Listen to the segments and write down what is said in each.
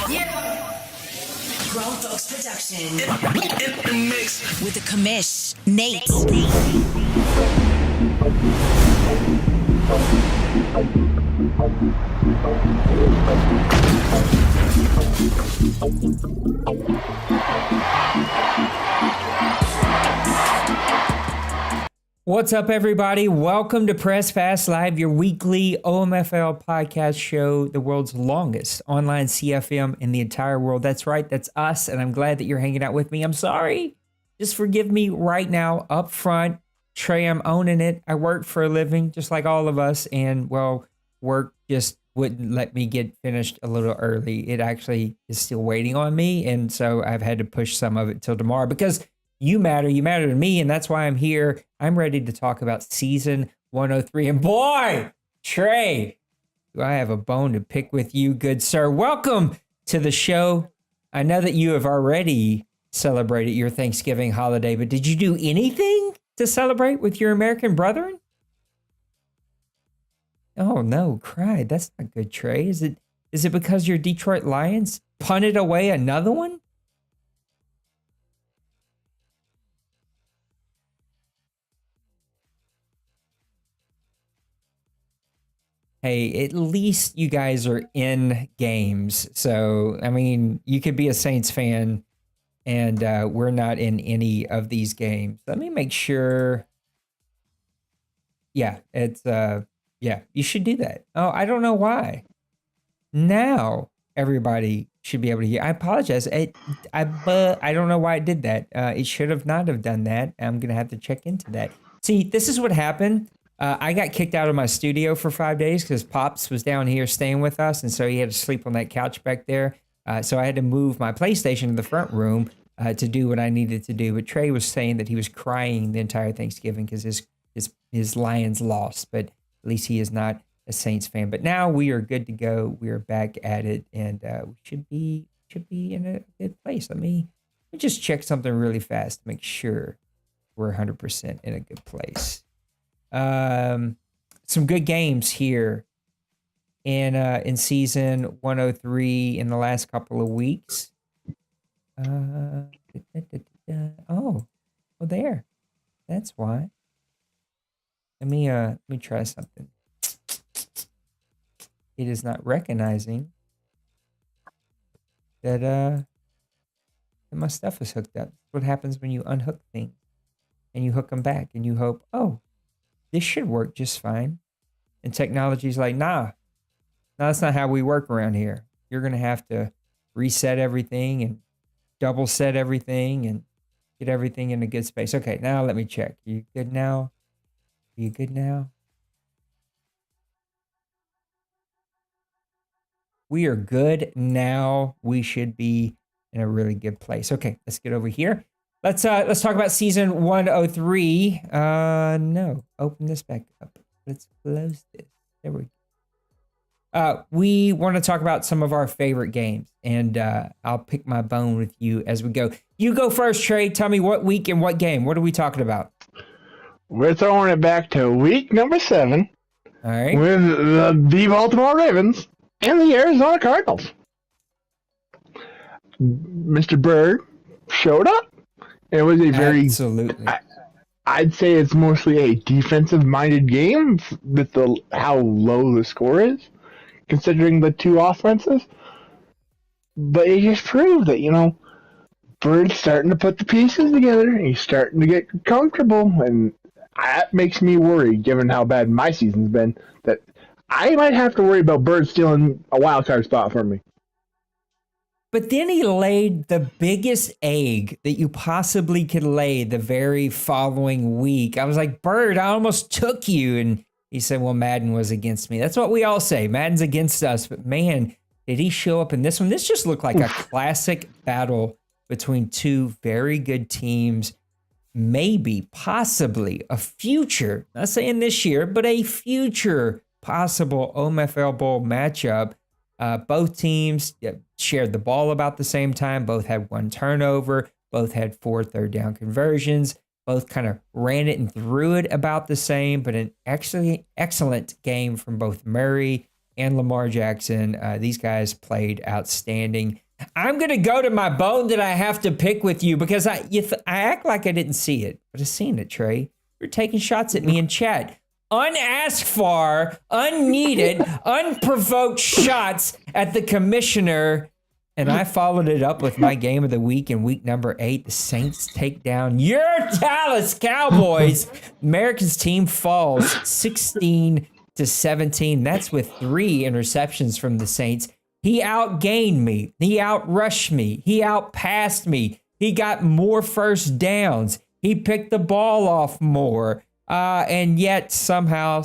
Yeah. Grown Folks Production. In the mix. With the commish, Nate. What's up, everybody? Welcome to Press Fast Live, your weekly OMFL podcast show, the world's longest online CFM in the entire world. That's right, that's us, and I'm glad that you're hanging out with me. I'm sorry. Just forgive me right now, up front. Trey, I'm owning it. I work for a living, just like all of us, and, well, work just wouldn't let me get finished a little early. It actually is still waiting on me, and so I've had to push some of it till tomorrow because you matter to me, and that's why I'm here. I'm ready to talk about season 103. And boy, Trey, do I have a bone to pick with you, good sir. Welcome to the show. I know that you have already celebrated your Thanksgiving holiday, but did you do anything to celebrate with your American brethren? Oh no, cried. That's not good, Trey. Is it because your Detroit Lions punted away another one? Hey, at least you guys are in games. So, I mean, you could be a Saints fan and we're not in any of these games. Let me make sure. Yeah, it's, yeah, you should do that. Oh, I don't know why. Now everybody should be able to hear. I apologize. I don't know why I did that. It should have not have done that. I'm going to have to check into that. See, this is what happened. I got kicked out of my studio for 5 days because Pops was down here staying with us, and so he had to sleep on that couch back there. So I had to move my PlayStation to the front room to do what I needed to do. But Trey was saying that he was crying the entire Thanksgiving because his Lions lost, but at least he is not a Saints fan. But now we are good to go. We are back at it, and we should be in a good place. Let me just check something really fast to make sure we're 100% in a good place. Some good games here in season 103 in the last couple of weeks. Oh, there. That's why. Let me try something. It is not recognizing that my stuff is hooked up. That's what happens when you unhook things and you hook them back and you hope, oh, this should work just fine. And technology's like, nah, that's not how we work around here. You're going to have to reset everything and double set everything and get everything in a good space. Okay, now let me check. You good now? You good now? We are good now. We should be in a really good place. Okay, let's get over here. Let's talk about season 103. No, open this back up. Let's close this. There we go. We want to talk about some of our favorite games, and I'll pick my bone with you as we go. You go first, Trey. Tell me what week and what game. What are we talking about? We're throwing it back to week number 7. All right. With the Baltimore Ravens and the Arizona Cardinals. Mr. Bird showed up. It was a very, absolutely. I'd say it's mostly a defensive-minded game with how low the score is, considering the two offenses. But it just proved that, Bird's starting to put the pieces together. He's starting to get comfortable, and that makes me worry, given how bad my season's been, that I might have to worry about Bird stealing a wild card spot from me. But then he laid the biggest egg that you possibly could lay the very following week. I was like, Bird, I almost took you. And he said, well, Madden was against me. That's what we all say. Madden's against us. But man, did he show up in this one? This just looked like a classic battle between two very good teams. Maybe, possibly a future, not saying this year, but a future possible OMFL Bowl matchup. Both teams shared the ball about the same time. Both had one turnover. Both had 4 third-down conversions. Both kind of ran it and threw it about the same, but an excellent game from both Murray and Lamar Jackson. These guys played outstanding. I'm going to go to my bone that I have to pick with you because I act like I didn't see it, but I've seen it, Trey. You're taking shots at me in chat. Unasked for, unneeded, unprovoked shots at the commissioner. And I followed it up with my game of the week in week number 8. The Saints take down your Dallas Cowboys. America's team falls 16-17. That's with 3 interceptions from the Saints. He outgained me. He outrushed me. He outpassed me. He got more first downs. He picked the ball off more. And yet somehow,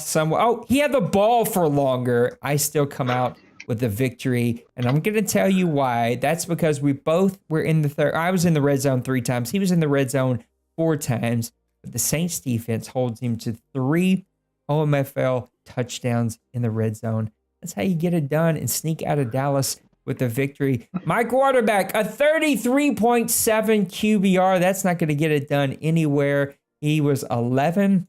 he had the ball for longer. I still come out with the victory. And I'm going to tell you why. That's because we both were in the third. I was in the red zone 3 times. He was in the red zone 4 times. But the Saints defense holds him to 3 OMFL touchdowns in the red zone. That's how you get it done and sneak out of Dallas with a victory. My quarterback, a 33.7 QBR. That's not going to get it done anywhere. He was 11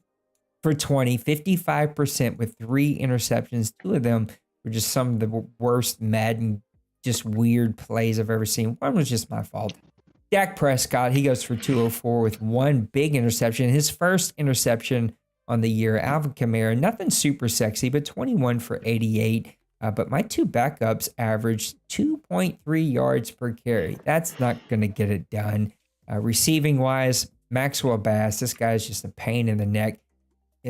for 20, 55% with 3 interceptions. 2 of them were just some of the worst Madden, just weird plays I've ever seen. One was just my fault. Dak Prescott, he goes for 204 with 1 big interception. His first interception on the year. Alvin Kamara, nothing super sexy, but 21 for 88. But my 2 backups averaged 2.3 yards per carry. That's not going to get it done. Receiving wise, Maxwell Bass, this guy's just a pain in the neck.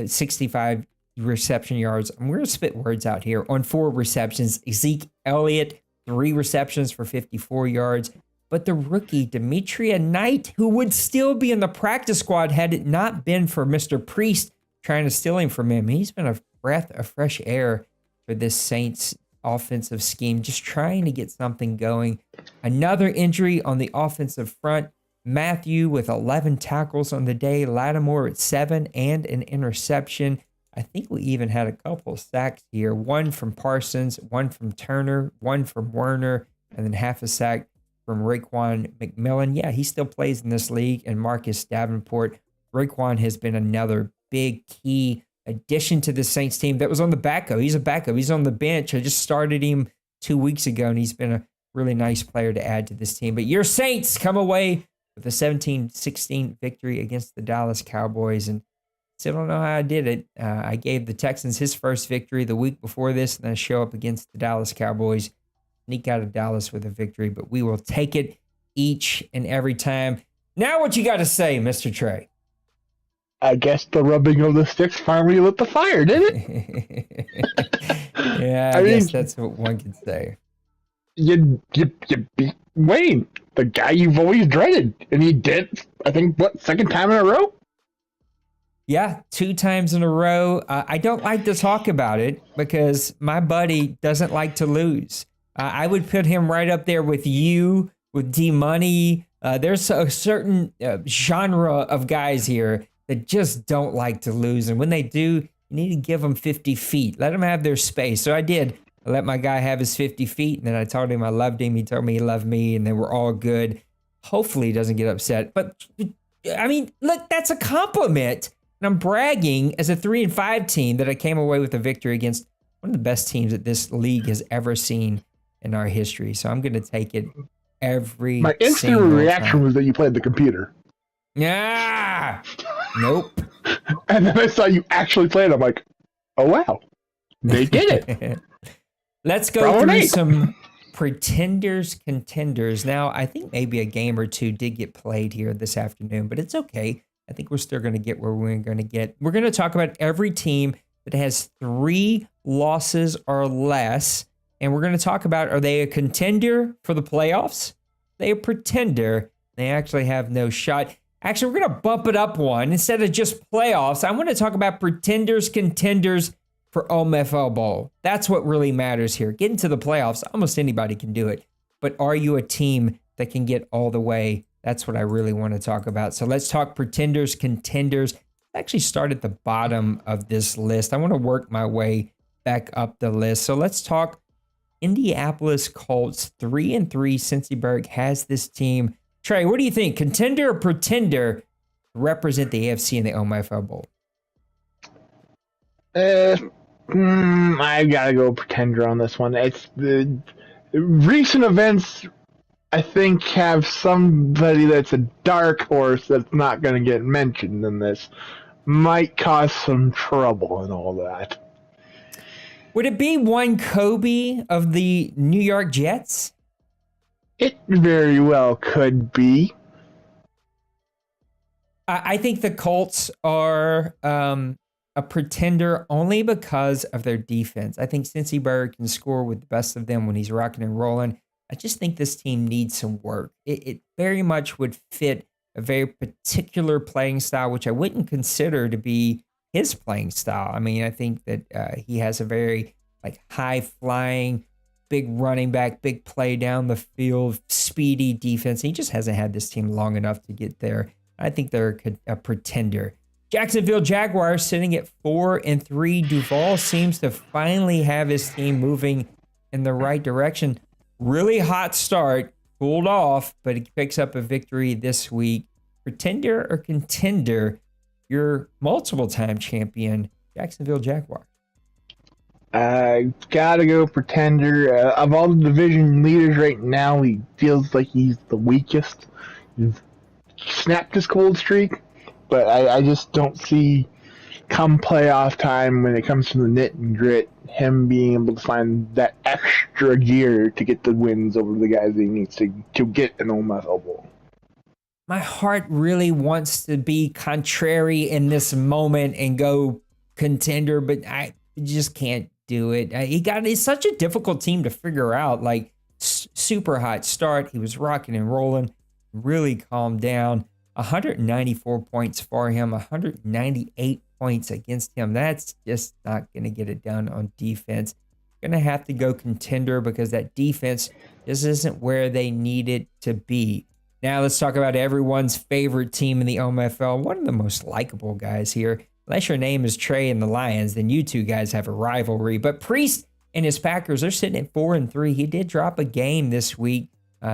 65 reception yards. I'm going to spit words out here. On 4 receptions, Zeke Elliott, 3 receptions for 54 yards. But the rookie, Demetria Knight, who would still be in the practice squad had it not been for Mr. Priest trying to steal him from him. He's been a breath of fresh air for this Saints offensive scheme, just trying to get something going. Another injury on the offensive front. Matthew with 11 tackles on the day. Lattimore at 7 and an interception. I think we even had a couple of sacks here. 1 from Parsons, 1 from Turner, 1 from Werner, and then half a sack from Raekwon McMillan. Yeah, he still plays in this league. And Marcus Davenport. Raekwon has been another big key addition to the Saints team that was on the backup. He's a backup. He's on the bench. I just started him 2 weeks ago, and he's been a really nice player to add to this team. But your Saints come away with a 17-16 victory against the Dallas Cowboys, and still don't know how I did it. I gave the Texans his first victory the week before this, and then I show up against the Dallas Cowboys, sneak out of Dallas with a victory, but we will take it each and every time. Now what you got to say, Mr. Trey? I guess the rubbing of the sticks finally lit the fire, did it? Yeah, I guess that's what one could say. You beat Wayne, the guy you've always dreaded, and he did, I think, second time in a row? Yeah, 2 times in a row. I don't like to talk about it because my buddy doesn't like to lose. I would put him right up there with you, with D-Money. There's a certain genre of guys here that just don't like to lose. And when they do, you need to give them 50 feet. Let them have their space. So I did. I let my guy have his 50 feet, and then I told him I loved him. He told me he loved me, and then we're all good. Hopefully he doesn't get upset. But, I mean, look, that's a compliment. And I'm bragging as a 3-5 team that I came away with a victory against one of the best teams that this league has ever seen in our history. So I'm going to take it every My instant reaction was that you played the computer. Yeah. Nope. And then I saw you actually play it. I'm like, oh, wow. They did it. Let's go through some pretenders, contenders. Now, I think maybe a game or 2 did get played here this afternoon, but it's okay. I think we're still going to get where we're going to get. We're going to talk about every team that has 3 losses or less. And we're going to talk about, are they a contender for the playoffs? Are they a pretender? They actually have no shot. Actually, we're going to bump it up one. Instead of just playoffs, I want to talk about pretenders, contenders for OMFL Bowl. That's what really matters here. Getting to the playoffs, almost anybody can do it. But are you a team that can get all the way? That's what I really want to talk about. So let's talk pretenders, contenders. I actually start at the bottom of this list. I want to work my way back up the list. So let's talk Indianapolis Colts. 3-3. Cincyberg has this team. Trey, what do you think? Contender or pretender to represent the AFC in the OMFL Bowl? I gotta go pretender on this one. It's the recent events. I think have somebody that's a dark horse that's not going to get mentioned in this. Might cause some trouble and all that. Would it be one Kobe of the New York Jets? It very well could be. I think the Colts are a pretender only because of their defense. I think Cincy Bird can score with the best of them when he's rocking and rolling. I just think this team needs some work. It very much would fit a very particular playing style, which I wouldn't consider to be his playing style. I mean, I think that he has a very like high flying, big running back, big play down the field, speedy defense. He just hasn't had this team long enough to get there. I think they're a pretender. Jacksonville Jaguars sitting at 4-3. Duval seems to finally have his team moving in the right direction. Really hot start, cooled off, but he picks up a victory this week. Pretender or contender, your multiple-time champion, Jacksonville Jaguars. I gotta go pretender. Of all the division leaders right now, he feels like he's the weakest. He's snapped his cold streak, but I just don't see come playoff time when it comes to the knit and grit, him being able to find that extra gear to get the wins over the guys he needs to get an OMFL Bowl. My heart really wants to be contrary in this moment and go contender, but I just can't do it. It's such a difficult team to figure out. Like super hot start. He was rocking and rolling, really calmed down. 194 points for him, 198 points against him. That's just not going to get it done on defense. Going to have to go contender because that defense just isn't where they need it to be. Now let's talk about everyone's favorite team in the OMFL. One of the most likable guys here. Unless your name is Trey and the Lions, then you two guys have a rivalry. But Priest and his Packers are sitting at 4-3. He did drop a game this week.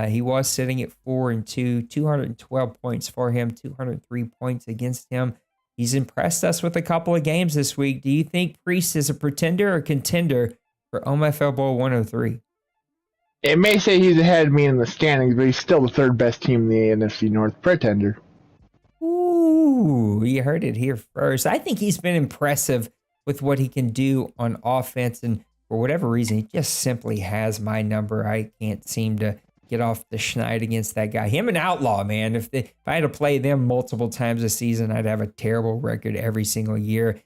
He was sitting at 4-2, 212 points for him, 203 points against him. He's impressed us with a couple of games this week. Do you think Priest is a pretender or contender for OMFL Bowl 103? It may say he's ahead of me in the standings, but he's still the third best team in the NFC North pretender. Ooh, you heard it here first. I think he's been impressive with what he can do on offense, and for whatever reason, he just simply has my number. I can't seem to get off the schneid against that guy. Him and Outlaw, man. If I had to play them multiple times a season, I'd have a terrible record every single year.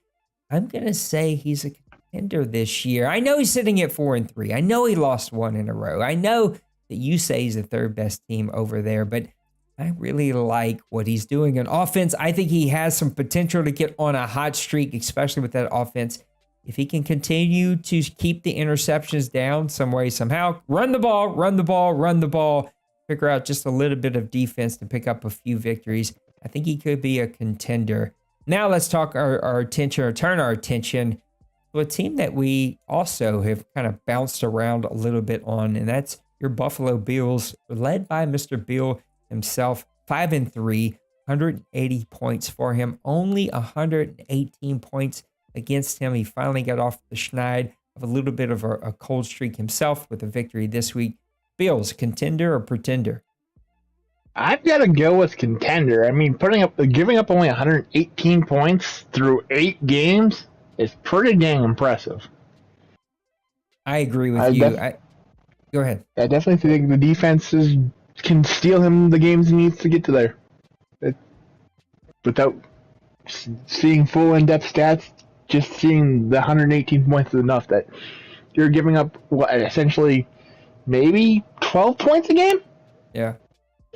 I'm going to say he's a contender this year. I know he's sitting at 4-3. I know he lost one in a row. I know that you say he's the third best team over there, but I really like what he's doing on offense. I think he has some potential to get on a hot streak, especially with that offense. If he can continue to keep the interceptions down some way, somehow, run the ball, figure out just a little bit of defense to pick up a few victories, I think he could be a contender. Now let's talk turn our attention to a team that we also have kind of bounced around a little bit on, and that's your Buffalo Bills, led by Mr. Bill himself, 5-3, 180 points for him, only 118 points against him. He finally got off the schneid of a little bit of a cold streak himself with a victory this week. Bills, contender or pretender? I've got to go with contender. I mean, giving up only 118 points through 8 games is pretty dang impressive. I agree with you. Go ahead. I definitely think the defenses can steal him the games he needs to get to there. Without seeing full in-depth stats, just seeing the 118 points is enough that you're giving up, essentially maybe 12 points a game? Yeah.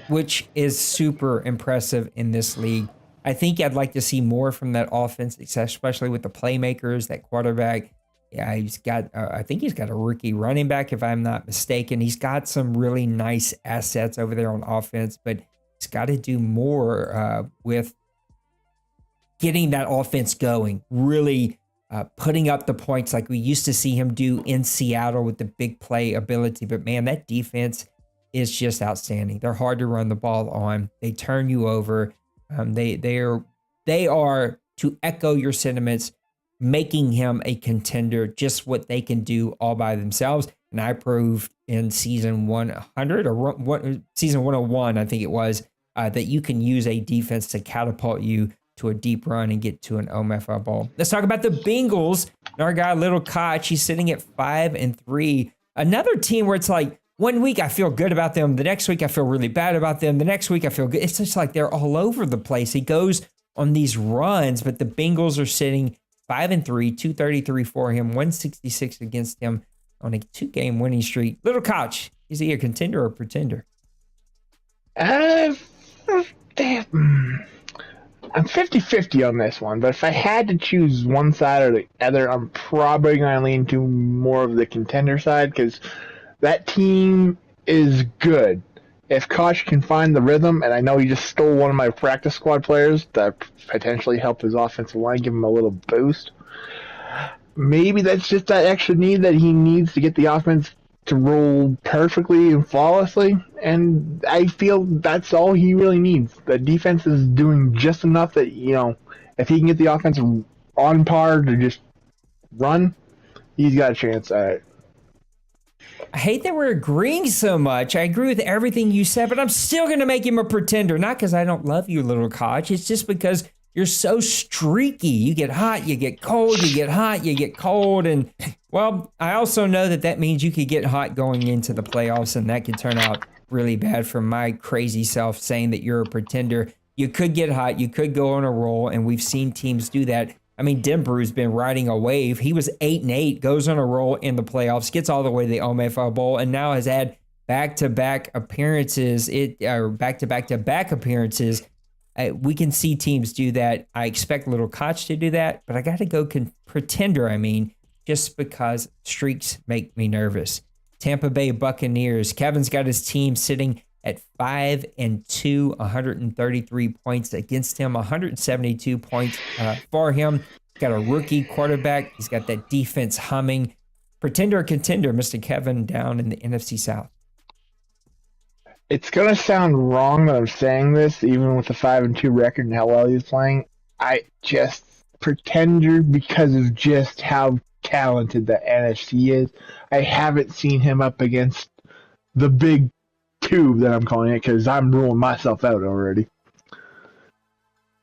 Which is super impressive in this league. I think I'd like to see more from that offense, especially with the playmakers, that quarterback. Yeah, I think he's got a rookie running back, if I'm not mistaken. He's got some really nice assets over there on offense, but he's got to do more with getting that offense going, really putting up the points like we used to see him do in Seattle with the big play ability. But man, that defense is just outstanding. They're hard to run the ball on. They turn you over. They are, to echo your sentiments, making him a contender, just what they can do all by themselves. And I proved in season 100 or season 101, I think it was, that you can use a defense to catapult you to a deep run and get to an OMFL bowl. Let's talk about the Bengals. Our guy, Little Koch, he's sitting at 5-3. Another team where it's like, one week I feel good about them. The next week I feel really bad about them. The next week I feel good. It's just like they're all over the place. He goes on these runs, but the Bengals are sitting 5-3, 233 for him, 166 against him on a 2-game winning streak. Little Koch, is he a contender or a pretender? Damn. I'm 50-50 on this one, but if I had to choose one side or the other, I'm probably going to lean to more of the contender side because that team is good. If Koch can find the rhythm, and I know he just stole one of my practice squad players that potentially help his offensive line, give him a little boost. Maybe that's just that extra need that he needs to get the offense to roll perfectly and flawlessly, and I feel that's all he really needs. The defense is doing just enough that, if he can get the offense on par to just run, he's got a chance at it. I hate that we're agreeing so much. I agree with everything you said, but I'm still going to make him a pretender. Not because I don't love you, Little Koch. It's just because you're so streaky. You get hot, you get cold, you get hot, you get cold. And, well, I also know that means you could get hot going into the playoffs, and that could turn out really bad for my crazy self saying that you're a pretender. You could get hot, you could go on a roll, and we've seen teams do that. I mean, Denver's been riding a wave. He was 8-8, goes on a roll in the playoffs, gets all the way to the OMFL Bowl, and now has had back-to-back appearances. Back-to-back-to-back appearances. We can see teams do that. I expect Little Koch to do that, but I got to go pretender, just because streaks make me nervous. Tampa Bay Buccaneers. Kevin's got his team sitting at 5-2, 133 points against him, 172 points for him. Got a rookie quarterback. He's got that defense humming. Pretender or contender, Mr. Kevin, down in the NFC South? It's going to sound wrong that I'm saying this, even with the 5-2 record and how well he's playing. I just pretender because of just how talented the NFC is. I haven't seen him up against the big two that I'm calling it because I'm ruling myself out already.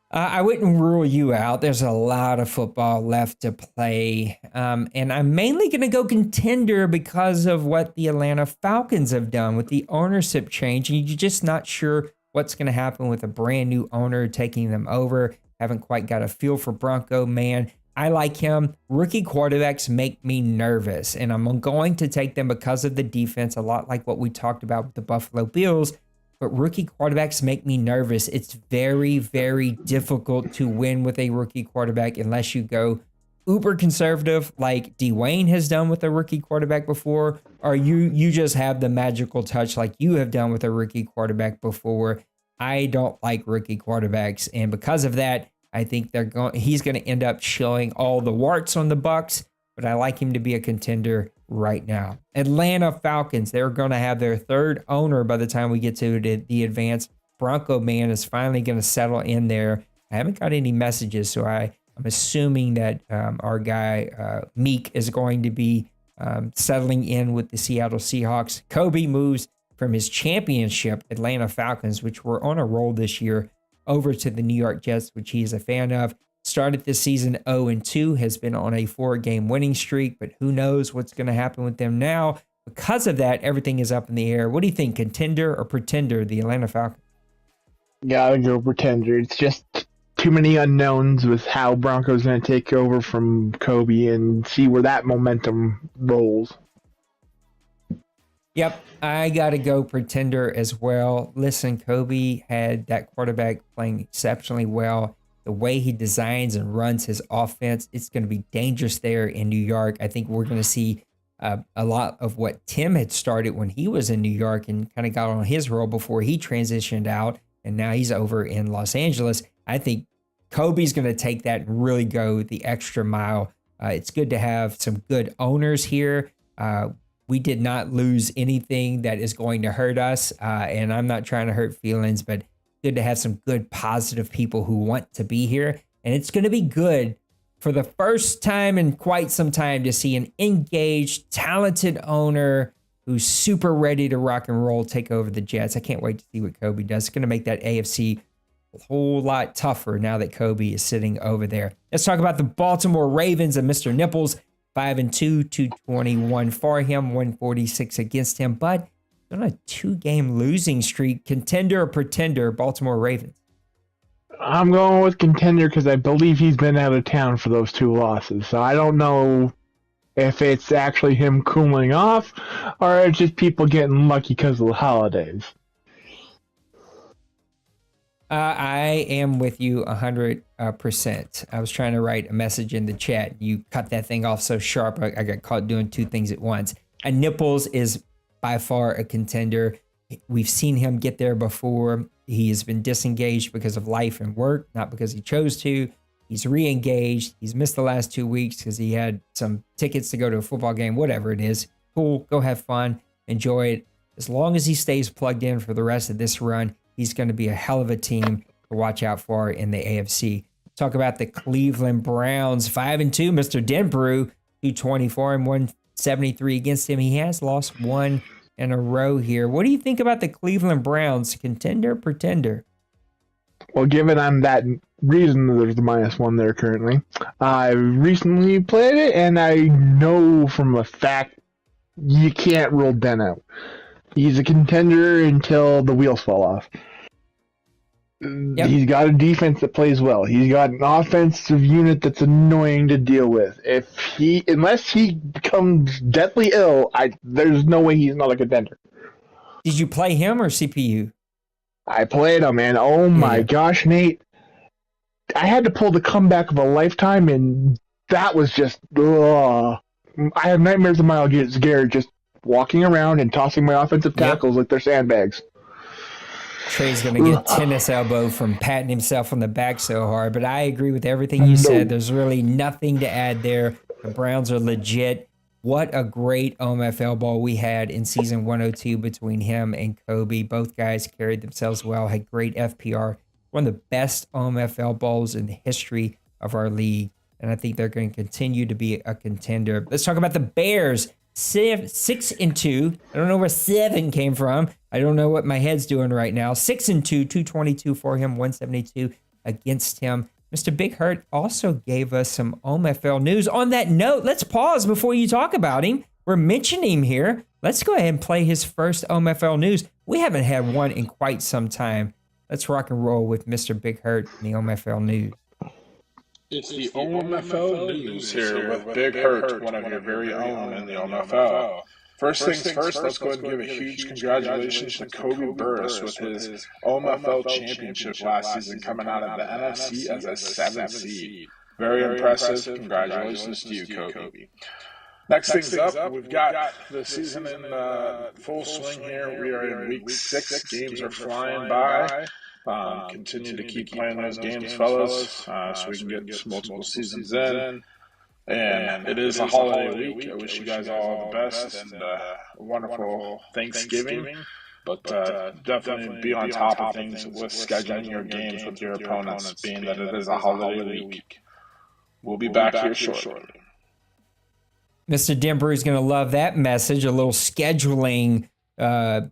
I wouldn't rule you out. There's a lot of football left to play. And I'm mainly going to go contender because of what the Atlanta Falcons have done with the ownership change. And you're just not sure what's going to happen with a brand new owner taking them over. Haven't quite got a feel for Bronco, man. I like him. Rookie quarterbacks make me nervous. And I'm going to take them because of the defense, a lot like what we talked about with the Buffalo Bills. But rookie quarterbacks make me nervous. It's very, very difficult to win with a rookie quarterback unless you go uber conservative like Dwayne has done with a rookie quarterback before, or you just have the magical touch like you have done with a rookie quarterback before. I don't like rookie quarterbacks, and because of that, I think he's going to end up showing all the warts on the Bucs, but I like him to be a contender right now. Atlanta Falcons, they're going to have their third owner by the time we get to the advanced. Bronco man is finally going to settle in there. I haven't got any messages, so I'm assuming that our guy Meek is going to be settling in with the Seattle Seahawks. Kobe moves from his championship Atlanta Falcons, which were on a roll this year, over to the New York Jets, which he is a fan of. Started this season 0-2, has been on a 4-game winning streak, but who knows what's going to happen with them now. Because of that, everything is up in the air. What do you think, contender or pretender, the Atlanta Falcons? Gotta go pretender. It's just too many unknowns with how Bronco's going to take over from Kobe and see where that momentum rolls. Yep, I got to go pretender as well. Listen, Kobe had that quarterback playing exceptionally well. The way he designs and runs his offense, it's going to be dangerous there in New York. I think we're going to see a lot of what Tim had started when he was in New York and kind of got on his role before he transitioned out, and now he's over in Los Angeles. I think Kobe's going to take that and really go the extra mile. It's good to have some good owners here. We did not lose anything that is going to hurt us, and I'm not trying to hurt feelings, but good to have some good, positive people who want to be here. And it's going to be good for the first time in quite some time to see an engaged, talented owner who's super ready to rock and roll take over the Jets. I can't wait to see what Kobe does. It's going to make that AFC a whole lot tougher now that Kobe is sitting over there. Let's talk about the Baltimore Ravens and Mr. Nipples. 5-2, 221 for him, 146 against him, but on a 2-game losing streak. Contender or pretender, Baltimore Ravens? I'm going with contender because I believe he's been out of town for those 2 losses. So I don't know if it's actually him cooling off or it's just people getting lucky because of the holidays. I am with you 100%. I was trying to write a message in the chat. You cut that thing off so sharp, I got caught doing 2 things at once. And Nipples is by far a contender. We've seen him get there before. He has been disengaged because of life and work, not because he chose to. He's re-engaged. He's missed the last 2 weeks because he had some tickets to go to a football game, whatever it is. Cool, go have fun, enjoy it. As long as he stays plugged in for the rest of this run, he's going to be a hell of a team to watch out for in the AFC. Talk about the Cleveland Browns, 5-2. Mr. Denbrew, 224 and 173 against him. He has lost 1 in a row here. What do you think about the Cleveland Browns? Contender, pretender? Well, given I'm that reason there's the -1 there currently, I recently played it, and I know from a fact you can't rule Ben out. He's a contender until the wheels fall off. Yep. He's got a defense that plays well. He's got an offensive unit that's annoying to deal with. Unless he becomes deathly ill, there's no way he's not a contender. Did you play him or CPU? I played him, and oh my gosh, Nate. I had to pull the comeback of a lifetime, and that was just, I have nightmares of Myles Garrett just walking around and tossing my offensive tackles like they're sandbags. Trey's going to get tennis elbow from patting himself on the back so hard, but I agree with everything you said. There's really nothing to add there. The Browns are legit. What a great OMFL ball we had in season 102 between him and Kobe. Both guys carried themselves well, had great FPR. One of the best OMFL balls in the history of our league, and I think they're going to continue to be a contender. Let's talk about the Bears. 6-2. I don't know where 7 came from. I don't know what my head's doing right now. 6-2, 222 for him, 172 against him. Mr. Big Hurt also gave us some OMFL news. On that note, let's pause before you talk about him. We're mentioning him here. Let's go ahead and play his first OMFL news. We haven't had one in quite some time. Let's rock and roll with Mr. Big Hurt and the OMFL news. It's the OMFL News here with Big Hurt, one of your very own in the OMFL. First things first, let's go ahead and give a huge congratulations to Kobe Burris with his OMFL championship last season, coming out of the NFC as a 7th seed. Very impressive. Congratulations to you, Kobe. Next things up, we've got the season in full swing here. We are in week 6. Games are flying by. Continue to keep playing those games, fellas, so we can get multiple seasons in. And it is a holiday week. I wish you guys all the best and a wonderful Thanksgiving. But definitely be on top of things with scheduling your games with your opponents, being that it is a holiday week. We'll be back here shortly. Mr. Denver is going to love that message. A little scheduling. I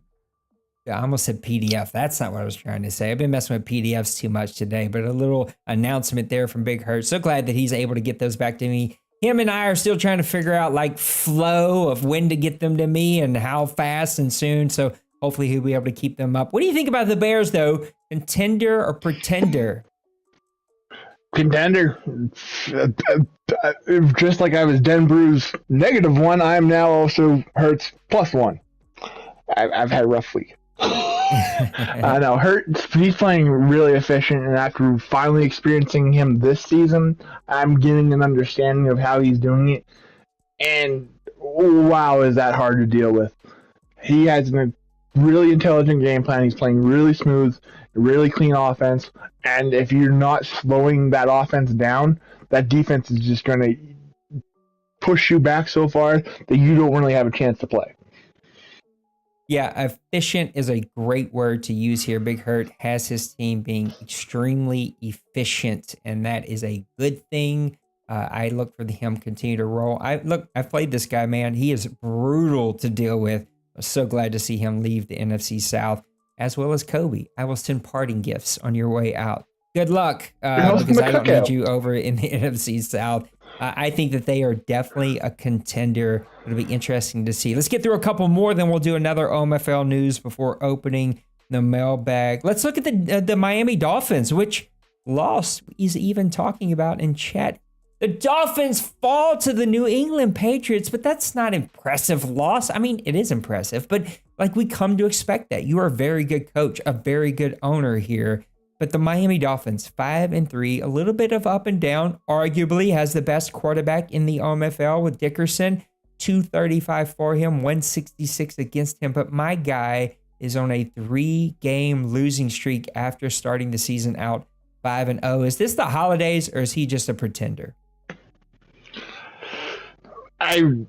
almost said PDF. That's not what I was trying to say. I've been messing with PDFs too much today, but a little announcement there from Big Hurt. So glad that he's able to get those back to me. Him and I are still trying to figure out like flow of when to get them to me and how fast and soon. So hopefully he'll be able to keep them up. What do you think about the Bears though? Contender or pretender? Contender. Just like I was Denbrew's -1, I am now also Hurt's +1. I've had a rough week. I know he's playing really efficient, and after finally experiencing him this season, I'm getting an understanding of how he's doing it. And wow, is that hard to deal with? He has a really intelligent game plan. He's playing really smooth, really clean offense. And if you're not slowing that offense down, that defense is just going to push you back so far that you don't really have a chance to play. Yeah, efficient is a great word to use here. Big Hurt has his team being extremely efficient, and that is a good thing. I look for him continue to roll. I've played this guy, man. He is brutal to deal with. I'm so glad to see him leave the NFC South, as well as Kobe. I will send parting gifts on your way out. Good luck, because I don't need you over in the NFC South. I think that they are definitely a contender. It'll be interesting to see. Let's get through a couple more, then we'll do another OMFL news before opening the mailbag. Let's look at the Miami Dolphins, which lost is even talking about in chat. The Dolphins fall to the New England Patriots, but that's not impressive loss. I mean, it is impressive, but like we come to expect that. You are a very good coach, a very good owner here. But the Miami Dolphins, 5-3, a little bit of up and down, arguably has the best quarterback in the OMFL with Dickerson, 235 for him, 166 against him. But my guy is on a 3-game losing streak after starting the season out 5-0. Is this the holidays or is he just a pretender? I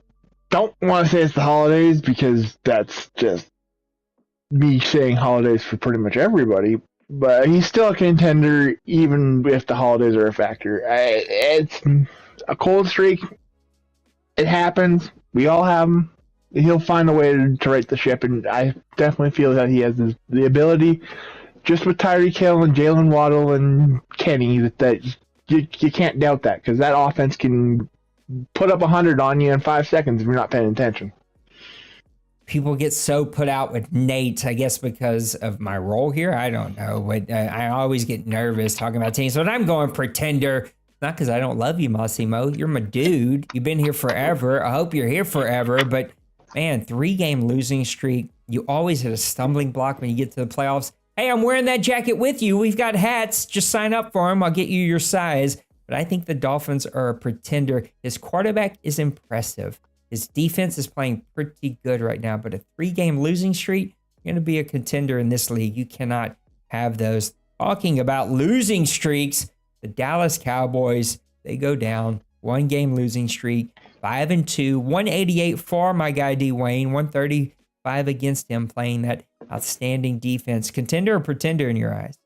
don't want to say it's the holidays because that's just me saying holidays for pretty much everybody. But he's still a contender, even if the holidays are a factor. It's a cold streak. It happens. We all have them. He'll find a way to right the ship, and I definitely feel that he has the ability, just with Tyreek Hill and Jalen Waddle and Kenny, that you can't doubt that, because that offense can put up 100 on you in 5 seconds if you're not paying attention. People get so put out with Nate, I guess because of my role here. I don't know, but I always get nervous talking about teams. But I'm going pretender, not because I don't love you, Massimo. You're my dude. You've been here forever. I hope you're here forever. But man, 3-game losing streak. You always hit a stumbling block when you get to the playoffs. Hey, I'm wearing that jacket with you. We've got hats. Just sign up for them. I'll get you your size. But I think the Dolphins are a pretender. His quarterback is impressive. His defense is playing pretty good right now, but a 3-game losing streak, you're going to be a contender in this league. You cannot have those. Talking about losing streaks, the Dallas Cowboys, they go down. 1-game losing streak, 5-2, 188 for my guy Dwayne, 135 against him, playing that outstanding defense. Contender or pretender in your eyes?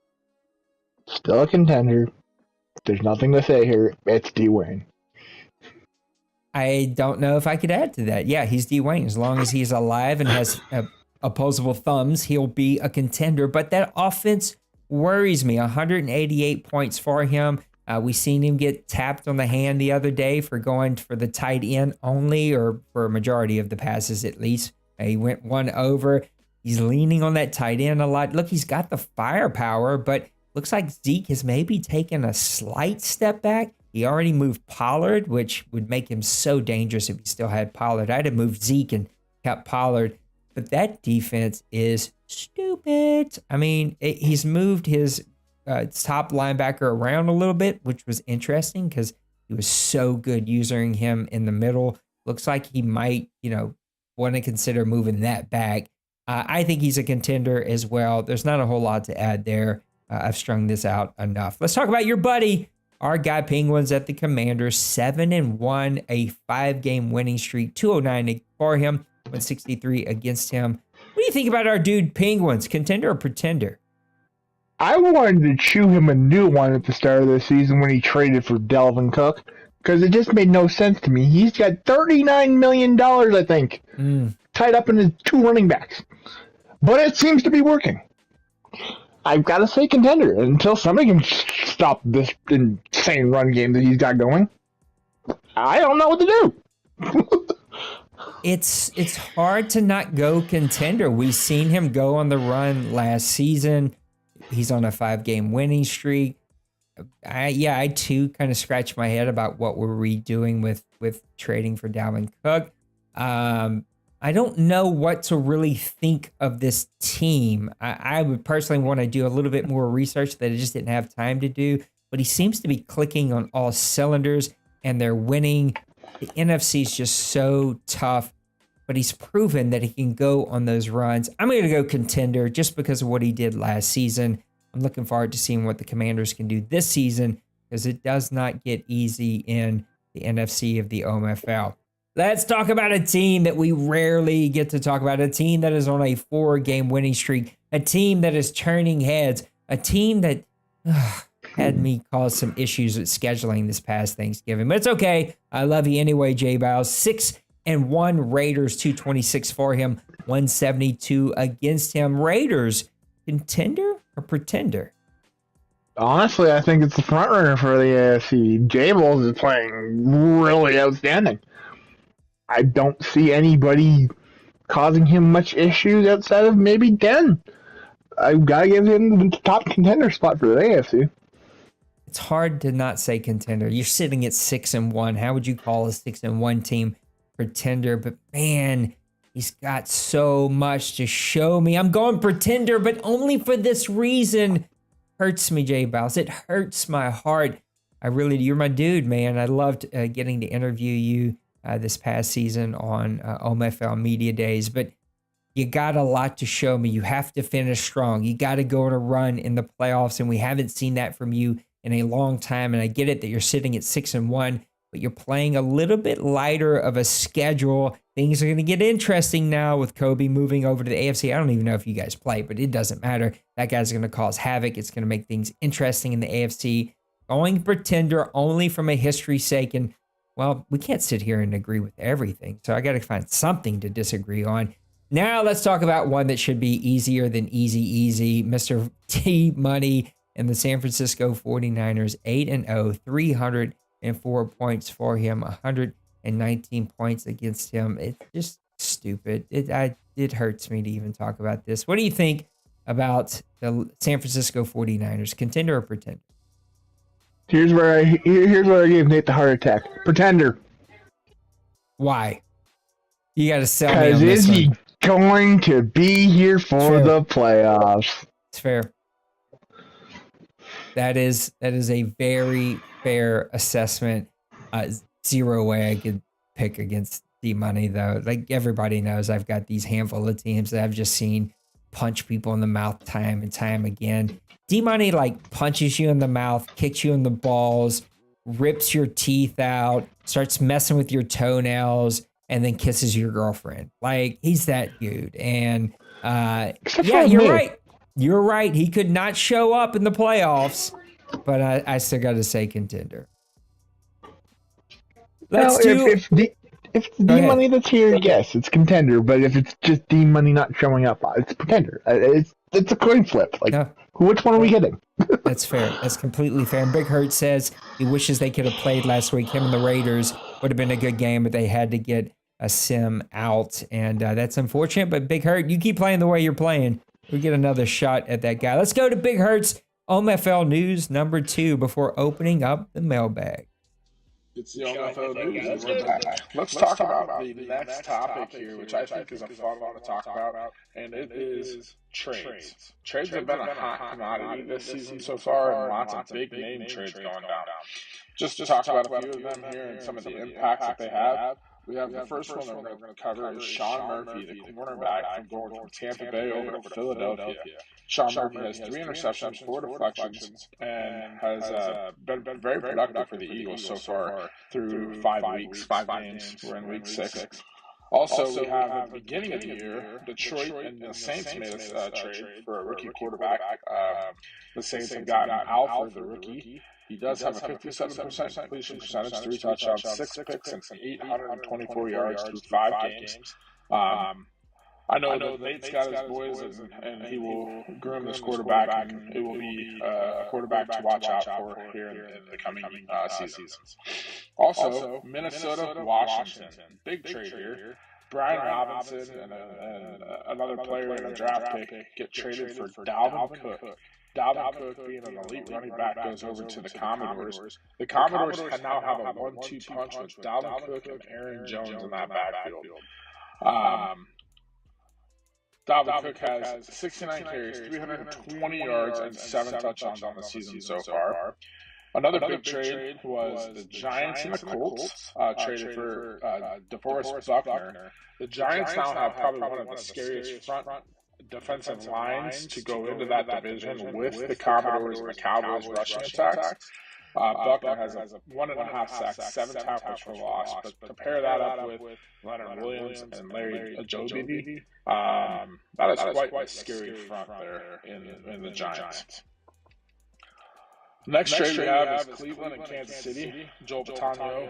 Still a contender. There's nothing to say here. It's Dwayne. I don't know if I could add to that. Yeah, he's Dwayne. As long as he's alive and has opposable thumbs, he'll be a contender. But that offense worries me. 188 points for him. We seen him get tapped on the hand the other day for going for the tight end only, or for a majority of the passes at least. He went one over. He's leaning on that tight end a lot. Look, he's got the firepower, but looks like Zeke has maybe taken a slight step back. He already moved Pollard, which would make him so dangerous if he still had Pollard. I'd have moved Zeke and kept Pollard. But that defense is stupid. I mean, he's moved his top linebacker around a little bit, which was interesting because he was so good using him in the middle. Looks like he might, want to consider moving that back. I think he's a contender as well. There's not a whole lot to add there. I've strung this out enough. Let's talk about your buddy. Our guy Penguins at the Commanders, 7-1, a 5-game winning streak, 209 for him, 163 against him. What do you think about our dude Penguins, contender or pretender? I wanted to chew him a new one at the start of the season when he traded for Dalvin Cook, because it just made no sense to me. He's got $39 million, I think, tied up in his 2 running backs. But it seems to be working. I've got to say contender until somebody can stop this insane run game that he's got going. I don't know what to do. It's hard to not go contender. We've seen him go on the run last season. He's on a 5-game winning streak. I too kind of scratch my head about what were we doing with trading for Dalvin Cook. I don't know what to really think of this team. I would personally want to do a little bit more research that I just didn't have time to do, but he seems to be clicking on all cylinders and they're winning. The NFC is just so tough, but he's proven that he can go on those runs. I'm going to go contender just because of what he did last season. I'm looking forward to seeing what the Commanders can do this season because it does not get easy in the NFC of the OMFL. Let's talk about a team that we rarely get to talk about, a team that is on a 4-game winning streak, a team that is turning heads, a team that had me cause some issues with scheduling this past Thanksgiving. But it's okay. I love you anyway, J Bows. 6-1 Raiders, 226 for him, 172 against him. Raiders, contender or pretender? Honestly, I think it's the front runner for the AFC. Jables is playing really outstanding. I don't see anybody causing him much issues outside of maybe Den. I've got to give him the top contender spot for the AFC. It's hard to not say contender. You're sitting at 6-1. How would you call a 6-1 team pretender? But man, he's got so much to show me. I'm going pretender, but only for this reason. Hurts me, J Bows. It hurts my heart. You're my dude, man. I loved getting to interview you this past season on OMFL Media Days, but you got a lot to show me. You have to finish strong. You got to go on a run in the playoffs, and we haven't seen that from you in a long time. And I get it that you're sitting at 6-1, but you're playing a little bit lighter of a schedule. Things are going to get interesting now with Kobe moving over to the AFC. I don't even know if you guys play, but it doesn't matter. That guy's going to cause havoc. It's going to make things interesting in the AFC. Going pretender only from a history's sake. And, well, we can't sit here and agree with everything. So I got to find something to disagree on. Now let's talk about one that should be easier than easy. Mr. T Money and the San Francisco 49ers, 8-0, 304 points for him, 119 points against him. It's just stupid. It hurts me to even talk about this. What do you think about the San Francisco 49ers? Contender or pretender? Here's where I gave Nate the heart attack. Pretender. Why? You got to sell me on Because this is he one. going to be here for the playoffs? It's fair. That is a very fair assessment. Zero way I could pick against D-Money, though. Like everybody knows, I've got these handful of teams that I've just seen punch people in the mouth time and time again. D-Money like punches you in the mouth, kicks you in the balls, rips your teeth out, starts messing with your toenails, and then kisses your girlfriend. Like, he's that dude. And yeah, you're right. You're right. He could not show up in the playoffs, but I still got to say contender. If it's D-Money that's here, yes, it's contender. But if it's just D-Money not showing up, it's pretender. It's a coin flip. Like, No. Which one are we getting? That's fair. That's completely fair. And Big Hurt says he wishes they could have played last week. Him and the Raiders would have been a good game, but they had to get a sim out. And that's unfortunate. But Big Hurt, you keep playing the way you're playing. We get another shot at that guy. Let's go to Big Hurt's OMFL News number 2 before opening up the mailbag. It's the OMFL News. Let's talk about the next topic here, which I think is a fun one to talk about, and it is trades. Trades have been a hot commodity this season so far, and lots of big name trades going down. Just to talk about a few of them here and some of the impacts that they have. We have the first one that we're going to cover is Sean Murphy, the cornerback from going from Tampa Bay over to Philadelphia. Sean Murphy has 3 interceptions, 4 deflections, and has been very productive for the Eagles so far through 5 weeks, 5 games. We're in week 6. Also, we have at the beginning of the year, Detroit and the Saints made a trade for a rookie quarterback. The Saints have gotten Alford, the rookie. He does have a 57% completion percentage, 3 touchdowns, 6 picks, and 824 yards through 5 games. I know that Nate's got his boys, and he will groom this quarterback, and it will be a quarterback to watch out for here in the coming seasons. Also, Minnesota, Washington, big trade here. Brian Robinson and another player in a draft pick get traded for Dalvin Cook. Dalvin Cook, being an elite running back, goes over to the Commodores. The Commodores now have a 1-2 punch with Dalvin Cook and Aaron Jones in that backfield. Dalvin Cook has 69 carries, 320 yards, and 7 touchdowns on the season so far. Another big trade was the Giants and the Colts traded for DeForest Buckner. The Giants now have probably one of the scariest front defensive lines to go into that division with the Commodores and the Cowboys rushing attacks. Buckner has a 1.5 sacks, 7 tackles for loss, but compare that up with Leonard Williams and Larry Ajobi. That is quite a scary front there in the Giants. Next trade we have is Cleveland and Kansas City. Joel Batonio,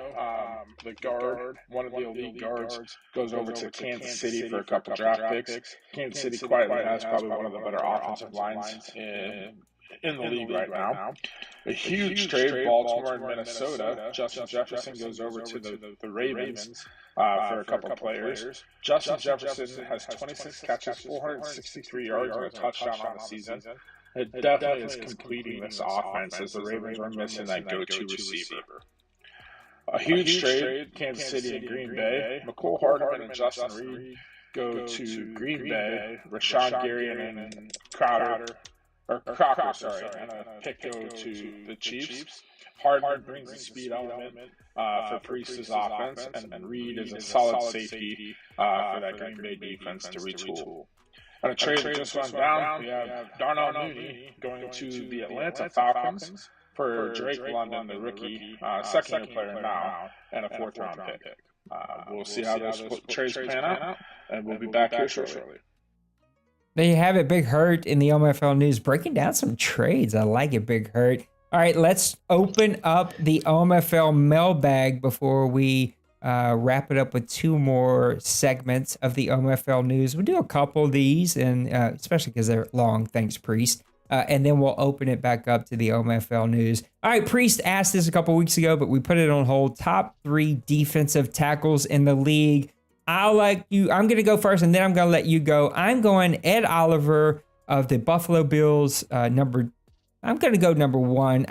the guard, one of the elite guards, goes over to Kansas City for a couple draft picks. Kansas City quietly has probably one of the better offensive lines in the league right now. A huge trade, Baltimore and Minnesota. Justin Jefferson goes over to the Ravens for a couple players. Justin Jefferson has 26 catches, 463 yards, and a touchdown on the season. It definitely is completing this offense as the Ravens are missing that go-to receiver. A huge trade, Kansas City and Green Bay. McCole Hardman and Justin Reed go to Green Bay. Rashawn Gary and Crocker, and a pick go to the Chiefs. Hardman brings the speed element for Priest's offense, and Reed is a solid safety for that Green Bay defense to retool. On a trade that just went down, we have Darnell Mooney going to the Atlanta Falcons for Drake London, the rookie, second-year player now, and a fourth-round pick. We'll see how those trades pan out, and we'll be back here shortly. There you have it, Big Hurt in the OMFL News, breaking down some trades. I like it, Big Hurt. All right, let's open up the OMFL mailbag before we wrap it up with two more segments of the OMFL News. We'll do a couple of these, and especially because they're long. Thanks, Priest. And then we'll open it back up to the OMFL News. All right, Priest asked this a couple weeks ago, but we put it on hold. Top 3 defensive tackles in the league. I'm going to go first, and then I'm going to let you go. I'm going Ed Oliver of the Buffalo Bills, I'm going to go number 1.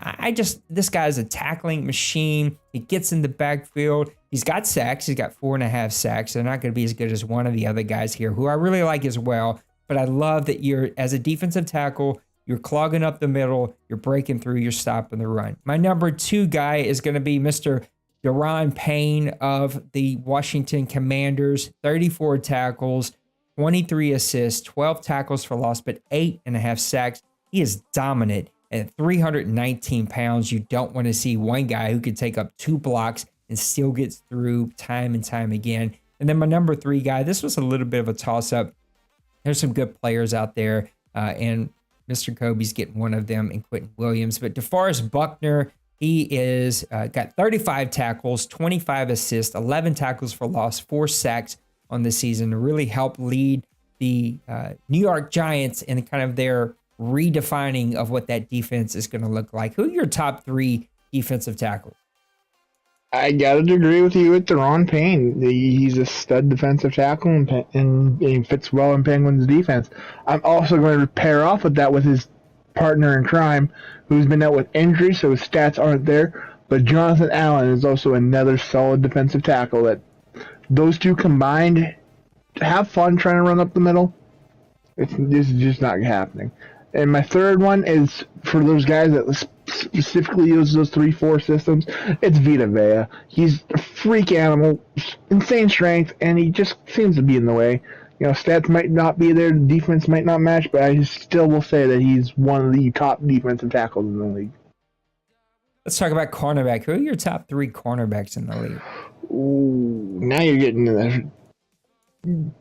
This guy's a tackling machine. He gets in the backfield. He's got sacks. He's got 4.5 sacks. They're not going to be as good as one of the other guys here, who I really like as well. But I love that as a defensive tackle, you're clogging up the middle, you're breaking through, you're stopping the run. My number 2 guy is going to be Mr. Daron Payne of the Washington Commanders. 34 tackles, 23 assists, 12 tackles for loss, but 8.5 sacks. He is dominant. At 319 pounds, you don't want to see one guy who could take up 2 blocks and still gets through time and time again. And then my number 3 guy, this was a little bit of a toss-up. There's some good players out there, and Mr. Kobe's getting one of them in Quentin Williams. But DeForest Buckner, he is got 35 tackles, 25 assists, 11 tackles for loss, 4 sacks on the season to really help lead the New York Giants in kind of their redefining of what that defense is going to look like. Who are your top 3 defensive tackles? I got to agree with you with Daron Payne. He's a stud defensive tackle and he fits well in Penguins' defense. I'm also going to pair off with that with his partner in crime, who's been out with injury, so his stats aren't there. But Jonathan Allen is also another solid defensive tackle. That those two combined, have fun trying to run up the middle. This is just not happening. And my third one is for those guys that specifically use those 3-4 systems. It's Vita Vea. He's a freak animal, insane strength, and he just seems to be in the way. You know, stats might not be there, the defense might not match, but I still will say that he's one of the top defensive tackles in the league. Let's talk about cornerback. Who are your top 3 cornerbacks in the league? Ooh, now you're getting to that,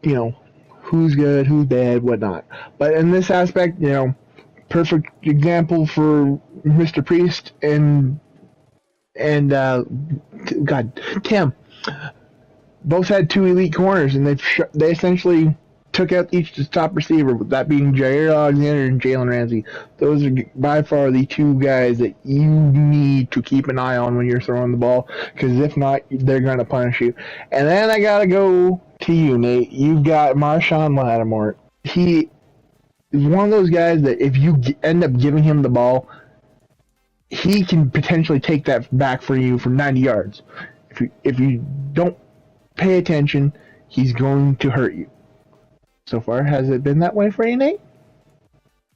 you know, who's good, who's bad, whatnot. But in this aspect, you know, perfect example for Mr. Priest and Tim. Both had 2 elite corners, and they essentially took out each top receiver, with that being Jair Alexander and Jalen Ramsey. Those are by far the 2 guys that you need to keep an eye on when you're throwing the ball, because if not, they're going to punish you. And then I got to go to you, Nate. You've got Marshawn Lattimore. He is one of those guys that if you end up giving him the ball, he can potentially take that back for you for 90 yards. If you don't pay attention, he's going to hurt you. So far, has it been that way for you, Nate?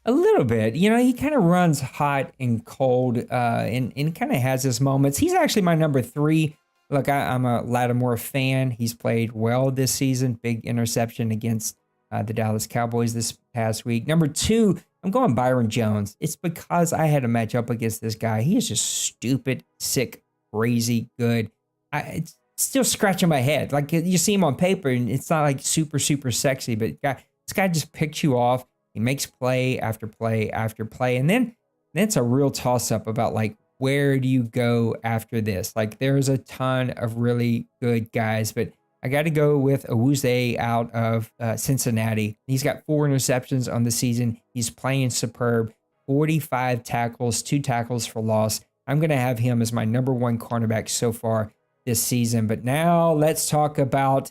A little bit. You know, he kind of runs hot and cold and kind of has his moments. He's actually my number 3. Look, I'm a Lattimore fan. He's played well this season. Big interception against the Dallas Cowboys this past week. Number 2, I'm going Byron Jones. It's because I had to match up against this guy. He is just stupid, sick, crazy good. It's still scratching my head. Like, you see him on paper, and it's not like super, super sexy, but this guy just picks you off. He makes play after play after play. And then And it's a real toss-up about like, where do you go after this? Like there's a ton of really good guys, but I got to go with Awuzie out of Cincinnati. He's got 4 interceptions on the season. He's playing superb. 45 tackles, 2 tackles for loss. I'm going to have him as my number 1 cornerback so far this season. But now let's talk about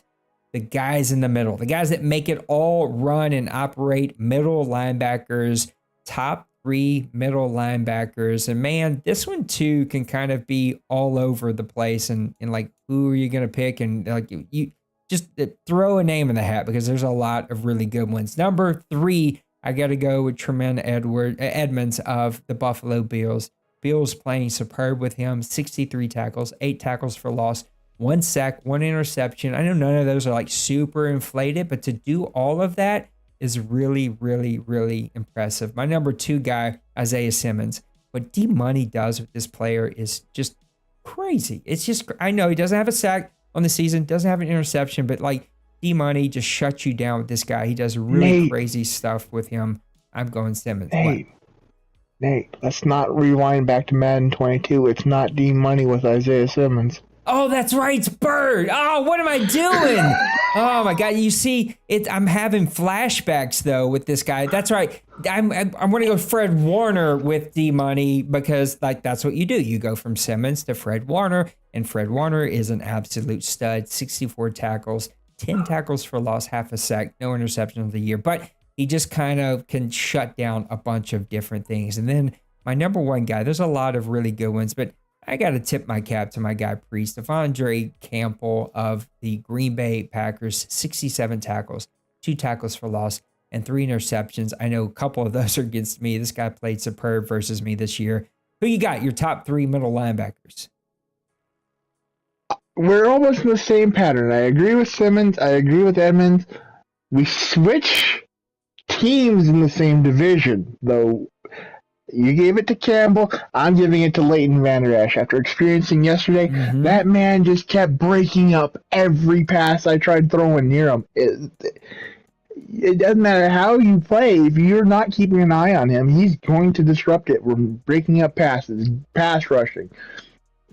the guys in the middle, the guys that make it all run and operate, middle linebackers, top 3 middle linebackers. And man, this one too can kind of be all over the place. And like, who are you going to pick? And like, you just throw a name in the hat because there's a lot of really good ones. Number 3, I got to go with Tremaine Edmonds of the Buffalo Bills. Bills playing superb with him, 63 tackles, 8 tackles for loss, 1 sack, 1 interception. I know none of those are like super inflated, but to do all of that is really, really, really impressive. My number 2 guy, Isaiah Simmons. What D-Money does with this player is just crazy. It's just, I know he doesn't have a sack on the season, doesn't have an interception, but like D-Money just shuts you down with this guy. He does really crazy stuff with him. I'm going Simmons. Nate, let's not rewind back to Madden 22. It's not D-Money with Isaiah Simmons. Oh, that's right. It's Bird. Oh, what am I doing? Oh my God. You see, I'm having flashbacks though with this guy. That's right. I'm going to go Fred Warner with D-Money because like that's what you do. You go from Simmons to Fred Warner, and Fred Warner is an absolute stud. 64 tackles, 10 tackles for loss, half a sack, no interception of the year. But he just kind of can shut down a bunch of different things. And then my number 1 guy, there's a lot of really good ones, but I got to tip my cap to my guy, Priest, Devondre Campbell of the Green Bay Packers, 67 tackles, 2 tackles for loss, and 3 interceptions. I know a couple of those are against me. This guy played superb versus me this year. Who you got? Your top 3 middle linebackers? We're almost in the same pattern. I agree with Simmons. I agree with Edmonds. We switch teams in the same division, though. You gave it to Campbell. I'm giving it to Leighton Vander Esch. After experiencing yesterday, that man just kept breaking up every pass I tried throwing near him. It doesn't matter how you play. If you're not keeping an eye on him, he's going to disrupt it. We're breaking up passes, pass rushing,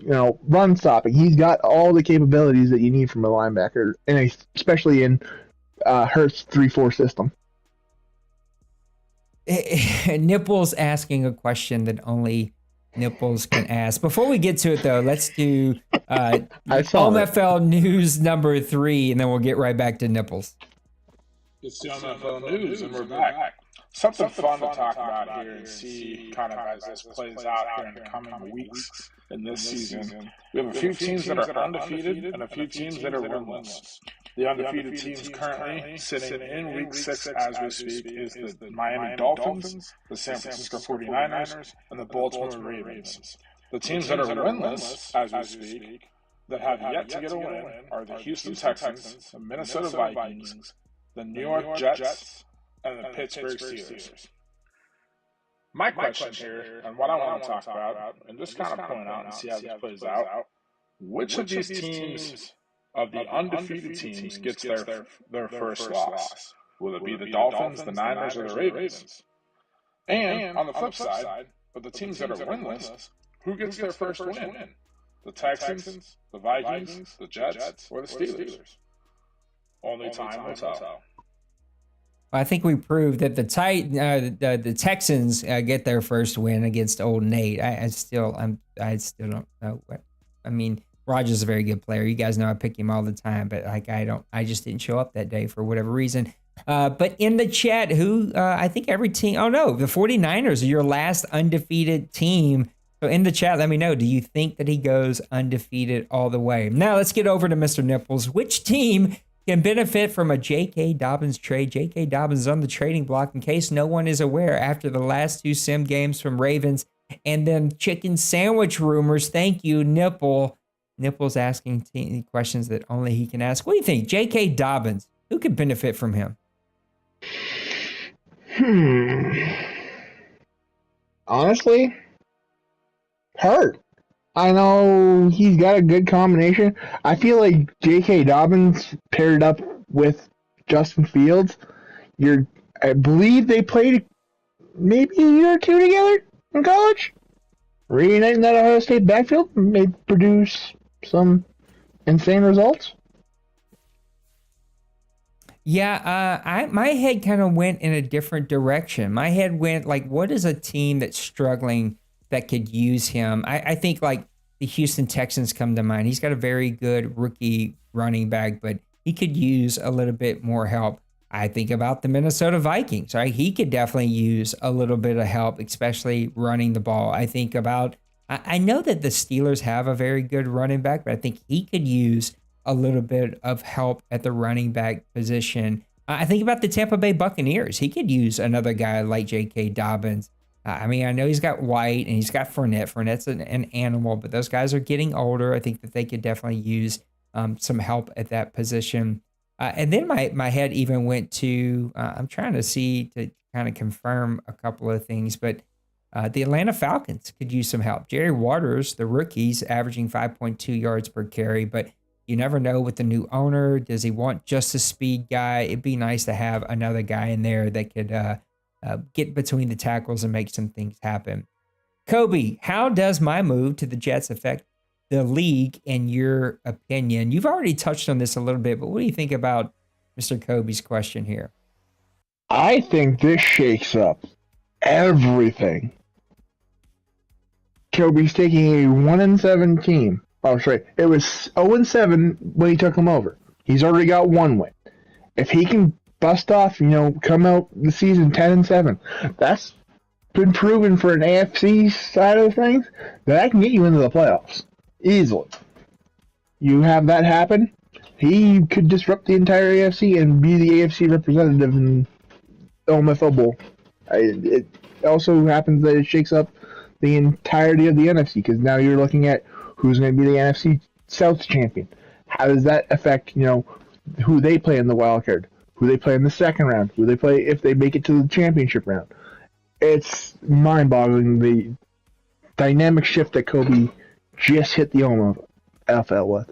run stopping. He's got all the capabilities that you need from a linebacker, and especially in Hurts 3-4 system. Nipples asking a question that only Nipples can ask. Before we get to it, though, let's do OMFL News number 3, and then we'll get right back to Nipples. It's the OMFL News, and we're back. Something fun to talk about here and see kind of as this plays out here in the coming weeks in this season. We have a few teams that are undefeated and a few teams that are winless. The undefeated teams currently sitting in Week 6 as we speak is the Miami Dolphins, the San Francisco 49ers, and the Baltimore Ravens. The teams that are winless as we speak that have yet to get a win are the Houston Texans, the Minnesota Vikings, the New York Jets, and the Pittsburgh Steelers. My question here, and what I want to talk about, and just kind of point out and see how this plays out, which of these teams of the undefeated teams gets their first loss? Will it be the Dolphins, the Niners, or the Ravens? And on the flip side, for the teams that are winless, who gets their first win? The Texans, the Vikings, the Jets, or the Steelers? Only time will tell. I think we proved that the Texans get their first win against Old Nate. I still don't know. I mean, Rodgers is a very good player. You guys know I pick him all the time, but I just didn't show up that day for whatever reason. But in the chat, I think every team, the 49ers are your last undefeated team. So in the chat, let me know, do you think that he goes undefeated all the way? Now let's get over to Mr. Nipples. Which team can benefit from a J.K. Dobbins trade? J.K. Dobbins is on the trading block in case no one is aware after the last 2 sim games from Ravens and then chicken sandwich rumors. Thank you, Nipple. Nipple's asking questions that only he can ask. What do you think? J.K. Dobbins, who could benefit from him? Honestly, Hurt. I know he's got a good combination. I feel like J.K. Dobbins paired up with Justin Fields. I believe they played maybe a year or 2 together. in college. Reuniting that Ohio State backfield may produce some insane results. Yeah, my head kind of went in a different direction. My head went like, what is a team that's struggling that could use him? I think like the Houston Texans come to mind. He's got a very good rookie running back, but he could use a little bit more help. I think about the Minnesota Vikings, right? He could definitely use a little bit of help, especially running the ball. I think about, I know that the Steelers have a very good running back, but I think he could use a little bit of help at the running back position. I think about the Tampa Bay Buccaneers. He could use another guy like J.K. Dobbins. I mean, I know he's got White and he's got Fournette. Fournette's an animal, but those guys are getting older. I think that they could definitely use some help at that position. And then my head even went to, I'm trying to see to kind of confirm a couple of things, but the Atlanta Falcons could use some help. Jerry Waters, the rookie's averaging 5.2 yards per carry, but you never know with the new owner. Does he want just a speed guy? It'd be nice to have another guy in there that could get between the tackles and make some things happen. Kobe, how does my move to the Jets affect the league in your opinion? You've already touched on this a little bit, but what do you think about Mr. Kobe's question here? I think this shakes up everything. Kobe's taking a 1-7 team. Oh, sorry. It was 0-7 when he took him over. He's already got one win. If he can bust off, come out the season 10-7, that's been proven for an AFC side of things that can get you into the playoffs easily. You have that happen, he could disrupt the entire AFC and be the AFC representative in the OMFL Bowl. It also happens that it shakes up the entirety of the NFC because now you're looking at who's going to be the NFC South champion. How does that affect, who they play in the wild card, who they play in the second round, who they play if they make it to the championship round? It's mind-boggling the dynamic shift that Kobe just hit the OMFL with.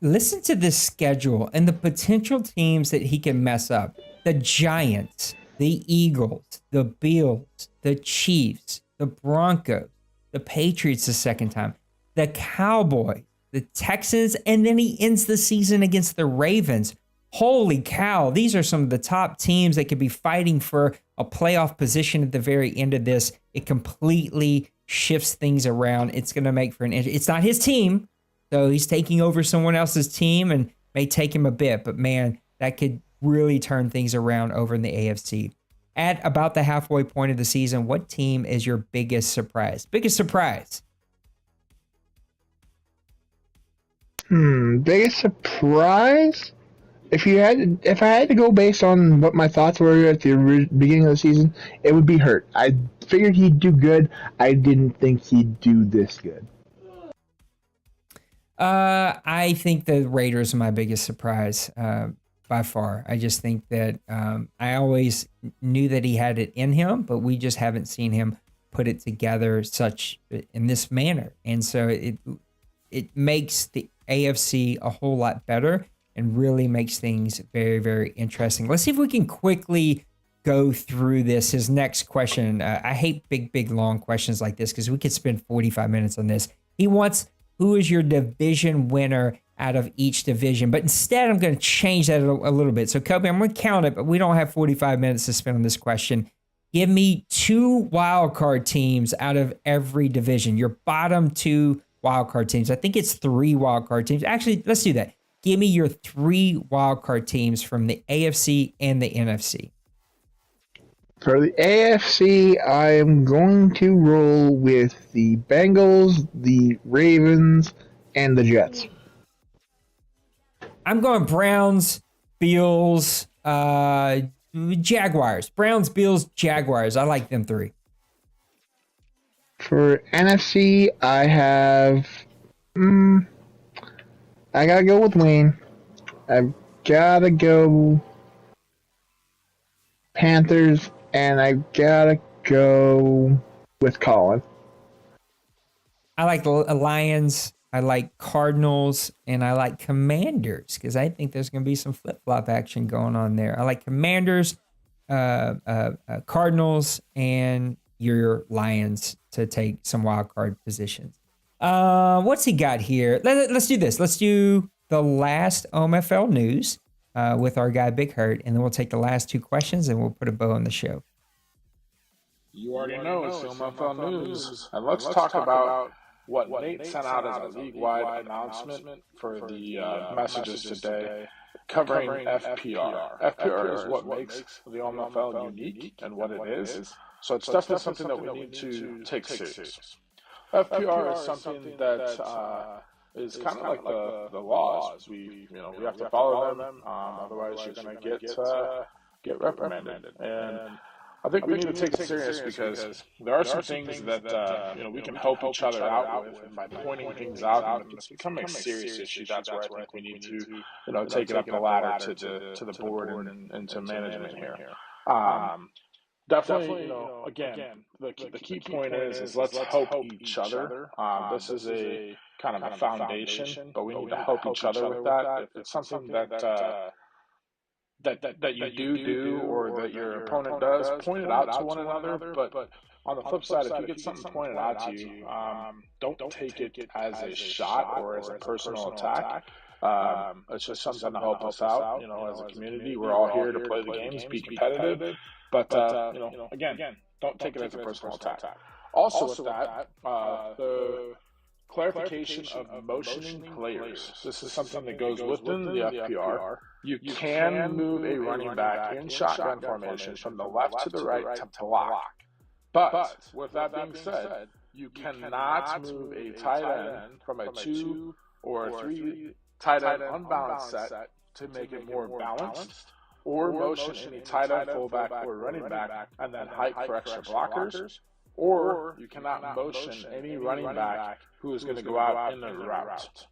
Listen to this schedule and the potential teams that he can mess up. The Giants, the Eagles, the Bills, the Chiefs, the Broncos, the Patriots the second time, the Cowboys, the Texans, and then he ends the season against the Ravens. Holy cow. These are some of the top teams that could be fighting for a playoff position at the very end of this. It completely shifts things around. It's going to make for it's not his team, so he's taking over someone else's team and may take him a bit, but man, that could really turn things around over in the AFC. At about the halfway point of the season, what team is your biggest surprise? Biggest surprise? Biggest surprise? If I had to go based on what my thoughts were at the beginning of the season, it would be Hurt. I figured he'd do good. I didn't think he'd do this good. I think the Raiders are my biggest surprise by far. I just think that I always knew that he had it in him, but we just haven't seen him put it together in this manner. And so it makes the AFC a whole lot better and really makes things very, very interesting. Let's see if we can quickly go through this. His next question. I hate big, long questions like this because we could spend 45 minutes on this. He wants, who is your division winner out of each division? But instead, I'm going to change that a little bit. So, Kobe, I'm going to count it, but we don't have 45 minutes to spend on this question. Give me 2 wildcard teams out of every division. Your bottom 2 wildcard teams. I think it's 3 wildcard teams. Actually, let's do that. Give me your 3 wildcard teams from the AFC and the NFC. For the AFC, I am going to roll with the Bengals, the Ravens, and the Jets. I'm going Browns, Bills, Jaguars. Browns, Bills, Jaguars. I like them 3. For NFC, I have... I gotta go with Wayne. I've gotta go Panthers, and I gotta go with Colin. I like Lions. I like Cardinals, and I like Commanders because I think there's going to be some flip-flop action going on there. I like Commanders, Cardinals, and your Lions to take some wild card positions. What's he got here? Let's do this. Let's do the last OMFL news with our guy Big Hurt, and then we'll take the last 2 questions and we'll put a bow on the show. You already know it's the OMFL News. And let's talk about what Nate sent out as a league-wide announcement for the messages today covering FPR. FPR is what makes the OMFL unique and what it is. So it's definitely something that we need to take serious. FPR is something that is kind of like the laws. We have to follow them. Otherwise, you're going to get reprimanded. And I think we need to take it serious because there are some things that we can help each other out with, and by pointing things out, and if it's becoming a serious issue, that's where I think we need to take it up the ladder to the board and to management here. Definitely, again, the key point is let's help each other. This is a kind of a foundation, but we need to help each other with that. If it's something that you do or that your opponent does, point it out to one another. But on the flip side, if you get something pointed out to you, don't take it as a shot or as a personal attack. It's just something to help us out. As a community, we're all here to play the games, be competitive. But again, don't take it as a personal attack. Also with that, the clarification of motioning players. This is something that goes within the FPR. You can move a running back in shotgun formation from the left to the right to block. But with that being said, you cannot move a tight end from a 2 or a 3 tight end unbalanced set to make it more balanced, or motion any tight end, fullback, or running back and then hike for extra blockers. Or you cannot motion any running back who is going to go out in the route.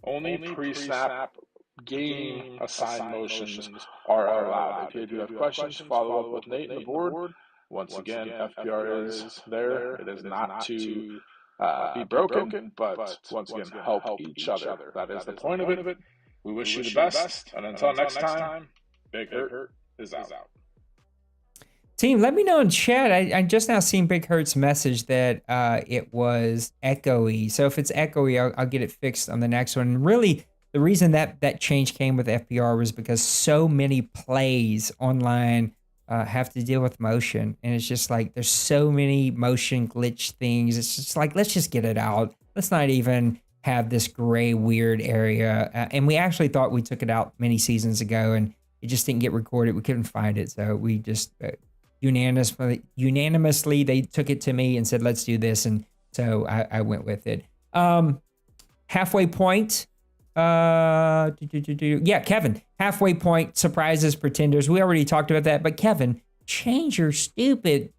Only pre-snap game assigned motions are allowed. If you do have questions, follow up with Nate and the board. Once again, FPR is there. It is not to be broken, but once again, help each other. That is the point of it. We wish you the best, and until next time, Big Hurt is out. Team, let me know in chat. I just now seen Big Hurt's message that it was echoey. So if it's echoey, I'll get it fixed on the next one. And really, the reason that change came with FPR was because so many plays online have to deal with motion. And it's just like there's so many motion glitch things. It's just like, let's just get it out. Let's not even have this gray, weird area. And we actually thought we took it out many seasons ago, and it just didn't get recorded. We couldn't find it. So we just... unanimously they took it to me and said, let's do this, and so I went with it. Halfway point, Kevin, halfway point surprises pretenders. We already talked about that, but Kevin, change your stupid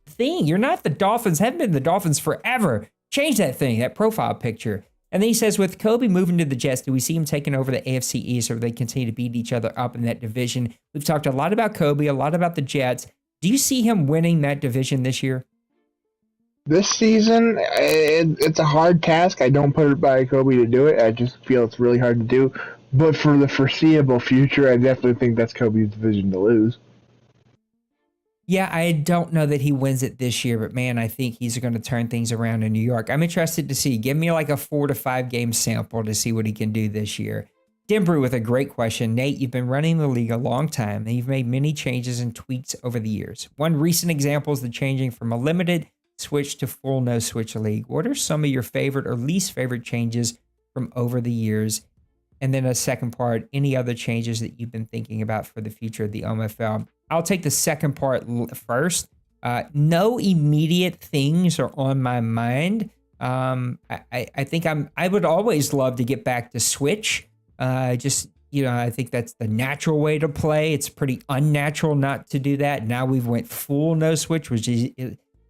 thing. You're not the Dolphins, haven't been the Dolphins forever. Change that thing, that profile picture. And then he says, with Kobe moving to the Jets, do we see him taking over the AFC East, or do they continue to beat each other up in that division? We've talked a lot about Kobe, a lot about the Jets. Do you see him winning that division this year? This season, it's a hard task. I don't put it by Kobe to do it. I just feel it's really hard to do. But for the foreseeable future, I definitely think that's Kobe's division to lose. Yeah, I don't know that he wins it this year, but man, I think he's going to turn things around in New York. I'm interested to see. Give me like a 4 to 5 game sample to see what he can do this year. Denbrew with a great question. Nate, you've been running the league a long time, and you've made many changes and tweaks over the years. One recent example is the changing from a limited switch to full no-switch league. What are some of your favorite or least favorite changes from over the years? And then a second part, any other changes that you've been thinking about for the future of the OMFL? I'll take the second part first. No immediate things are on my mind. I think I would always love to get back to switch. I think that's the natural way to play. It's pretty unnatural not to do that. Now we've went full no switch, which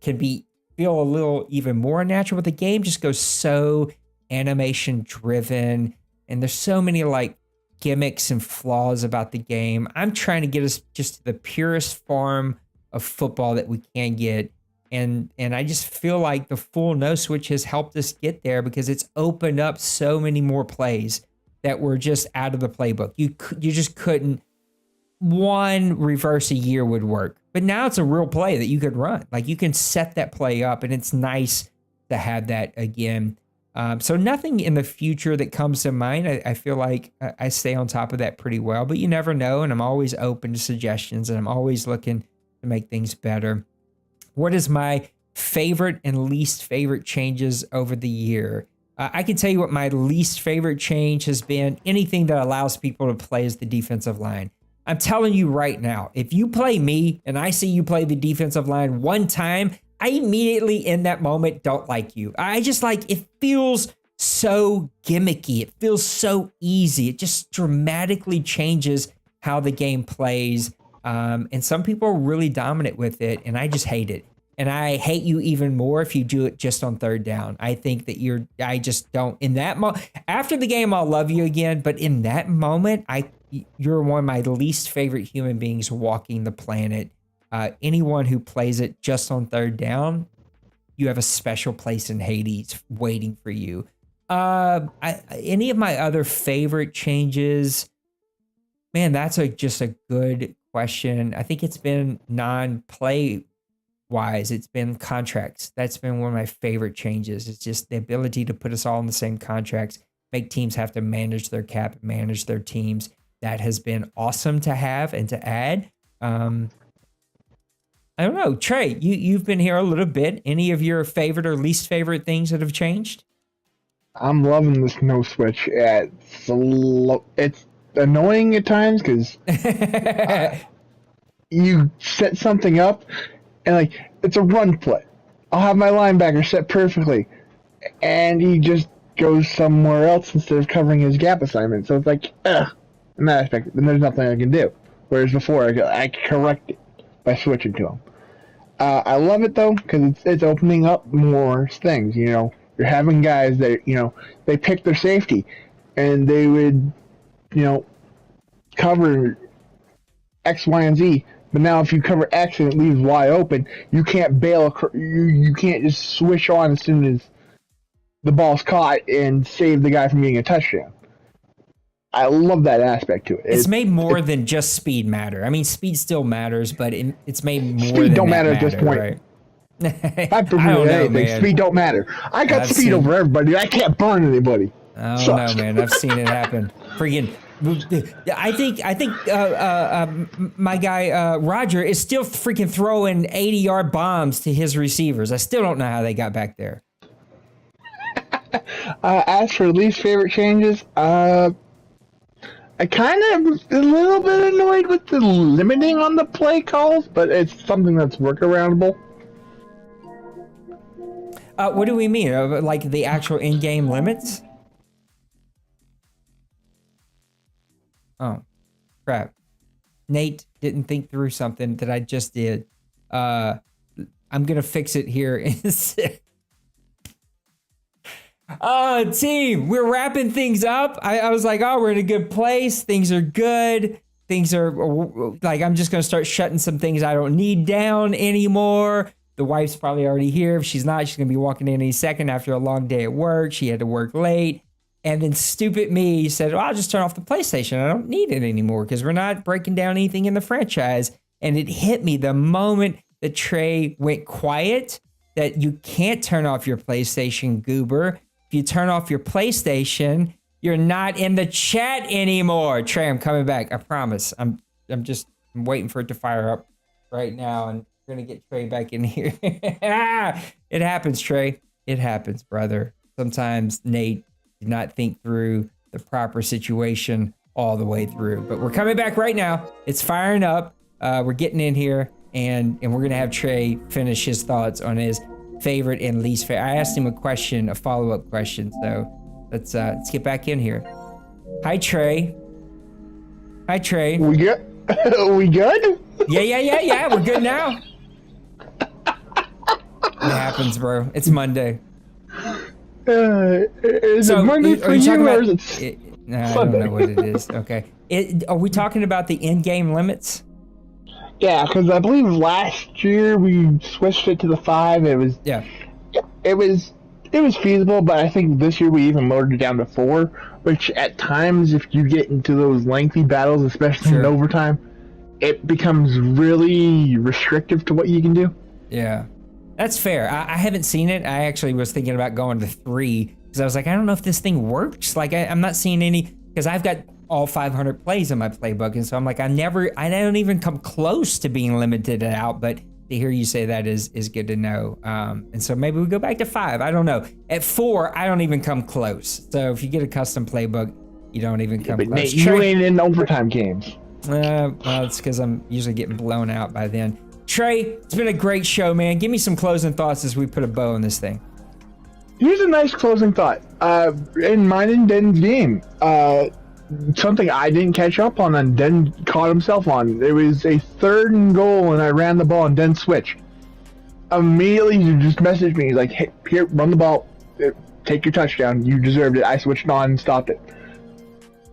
can feel a little even more unnatural, but the game just goes so animation driven, and there's so many like gimmicks and flaws about the game. I'm trying to get us just to the purest form of football that we can get. And I just feel like the full no switch has helped us get there because it's opened up so many more plays that were just out of the playbook. You just couldn't one reverse a year would work. But now it's a real play that you could run. Like you can set that play up, and it's nice to have that again. So nothing in the future that comes to mind. I feel like I stay on top of that pretty well, but you never know. And I'm always open to suggestions, and I'm always looking to make things better. What is my favorite and least favorite changes over the year? I can tell you what my least favorite change has been: anything that allows people to play as the defensive line. I'm telling you right now, if you play me and I see you play the defensive line one time, I immediately in that moment don't like you. I just like, it feels so gimmicky. It feels so easy. It just dramatically changes how the game plays. And some people are really dominant with it, and I just hate it. And I hate you even more if you do it just on third down. I think that I just don't, in that moment, after the game, I'll love you again. But in that moment, you're one of my least favorite human beings walking the planet. Anyone who plays it just on third down, you have a special place in Hades waiting for you. Any of my other favorite changes, man, that's just a good question. I think it's been non-play wise. It's been contracts. That's been one of my favorite changes. It's just the ability to put us all in the same contracts, make teams have to manage their cap, manage their teams. That has been awesome to have and to add. I don't know. Trey, you've been here a little bit. Any of your favorite or least favorite things that have changed? I'm loving this no switch. It's annoying at times because you set something up and like it's a run play. I'll have my linebacker set perfectly, and he just goes somewhere else instead of covering his gap assignment. So it's like, in that aspect, then there's nothing I can do. Whereas before, I can correct it by switching to him. I love it though because it's opening up more things. You know, you're having guys that they pick their safety, and they would cover X, Y, and Z. But now if you cover X and it leaves Y open, you can't bail. You can't just swish on as soon as the ball's caught and save the guy from getting a touchdown. I love that aspect to it. It's made more than just speed matter. I mean, speed still matters, but it's made more speed than don't that matter at this point. Right? I don't know, anything. Man. Speed don't matter. I got speed over everybody. I can't burn anybody. I don't know, man. I've seen it happen. Freaking. I think my guy Roger is still freaking throwing 80-yard bombs to his receivers. I still don't know how they got back there. As for least favorite changes, I kind of a little bit annoyed with the limiting on the play calls, but it's something that's workaroundable. What do we mean? Like the actual in-game limits? Oh, crap. Nate didn't think through something that I just did. I'm going to fix it here. Team, we're wrapping things up. I was like, we're in a good place. Things are good. Things are like, I'm just going to start shutting some things I don't need down anymore. The wife's probably already here. If she's not, she's going to be walking in any second after a long day at work. She had to work late. And then stupid me said, I'll just turn off the PlayStation. I don't need it anymore because we're not breaking down anything in the franchise. And it hit me the moment that Trey went quiet that you can't turn off your PlayStation, goober. If you turn off your PlayStation, you're not in the chat anymore. Trey, I'm coming back. I promise. I'm waiting for it to fire up right now, and we're gonna get Trey back in here. It happens, Trey. It happens, brother. Sometimes Nate did not think through the proper situation all the way through. But we're coming back right now. It's firing up. We're getting in here, and we're gonna have Trey finish his thoughts on his favorite and least favorite. I asked him a follow-up question. So let's get back in here. Hi, Trey. Hi, Trey. We good? We good? Yeah. We're good now. It happens, bro. It's Monday. Is it Monday for you, or is it I don't know what it is. Okay. Are we talking about the in-game limits? Yeah, because I believe last year we switched it to the 5. It was feasible, but I think this year we even lowered it down to 4. Which at times, if you get into those lengthy battles, especially in overtime, it becomes really restrictive to what you can do. Yeah, that's fair. I haven't seen it. I actually was thinking about going to 3 because I was like, I don't know if this thing works. Like, I'm not seeing any, because I've got all 500 plays in my playbook, and so I'm like, I don't even come close to being limited out. But to hear you say that is good to know. And so maybe we go back to 5. I don't know. At 4, I don't even come close. So if you get a custom playbook, you don't even come But close. Nate, you ain't in overtime games. Well, it's because I'm usually getting blown out by then. Trey, it's been a great show, man. Give me some closing thoughts as we put a bow on this thing. Here's a nice closing thought. In mine and Den's game, something I didn't catch up on and Den caught himself on. It was a 3rd and goal, and I ran the ball, and Den switched. Immediately, he just messaged me. He's like, hey, here, run the ball. Take your touchdown. You deserved it. I switched on and stopped it.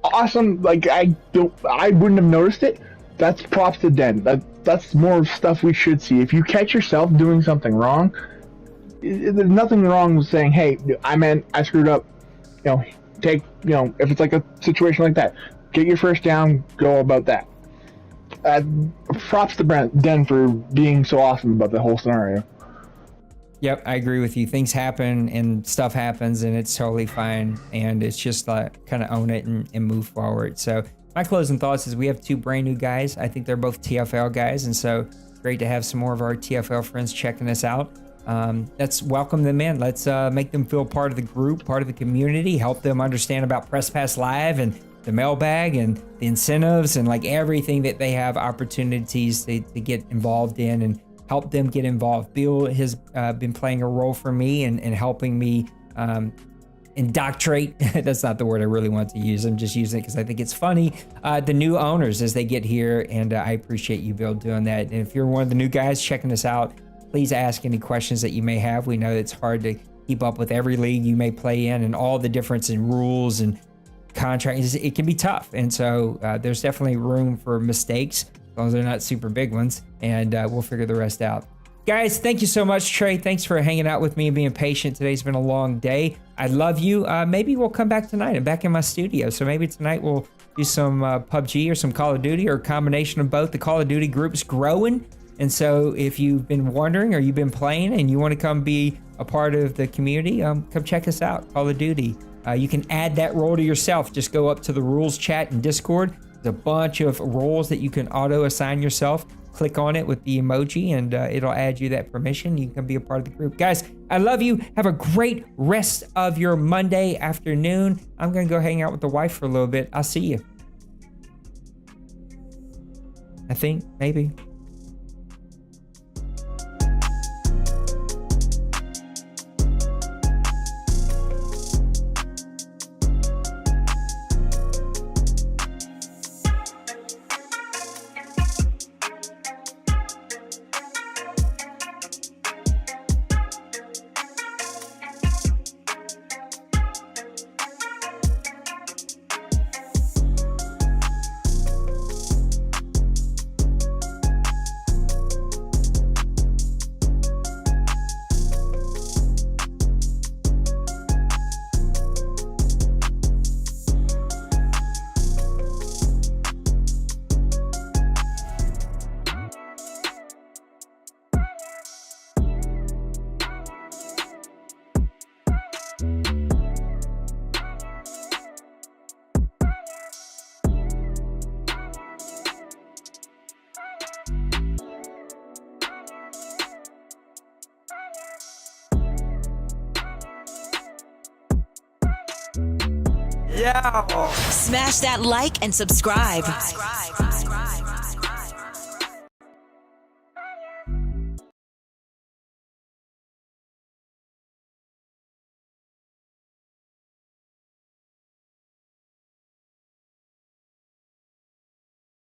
Awesome. Like, I wouldn't have noticed it. That's props to Den. That's more stuff we should see. If you catch yourself doing something wrong, there's nothing wrong with saying, hey, I screwed up. If it's like a situation like that, get your first down, go about that. Props to Den for being so awesome about the whole scenario. Yep, I agree with you. Things happen and stuff happens, and it's totally fine. And it's just like kind of own it and move forward. So my closing thoughts is we have 2 brand new guys. I think they're both TFL guys, and so great to have some more of our TFL friends checking us out. Let's welcome them in. Let's make them feel part of the group, part of the community, help them understand about Press Pass Live and the mailbag and the incentives and like everything that they have opportunities to get involved in, and help them get involved. Bill has been playing a role for me and helping me indoctrinate. That's not the word I really want to use. I'm just using it because I think it's funny. The new owners as they get here, and I appreciate you, Bill, doing that. And if you're one of the new guys checking us out, please ask any questions that you may have. We know it's hard to keep up with every league you may play in and all the difference in rules and contracts. It can be tough. And so there's definitely room for mistakes, as long as they're not super big ones, and we'll figure the rest out. Guys, thank you so much. Trey, thanks for hanging out with me and being patient. Today's been a long day. I love you. Maybe we'll come back tonight. I'm back in my studio, so maybe tonight we'll do some PUBG or some Call of Duty or a combination of both. The Call of Duty group's growing. And so if you've been wondering or you've been playing and you want to come be a part of the community, come check us out, Call of Duty. You can add that role to yourself. Just go up to the rules chat in Discord. There's a bunch of roles that you can auto assign yourself. Click on it with the emoji and it'll add you that permission. You can be a part of the group. Guys, I love you. Have a great rest of your Monday afternoon. I'm going to go hang out with the wife for a little bit. I'll see you. I think, maybe. Smash that like and subscribe.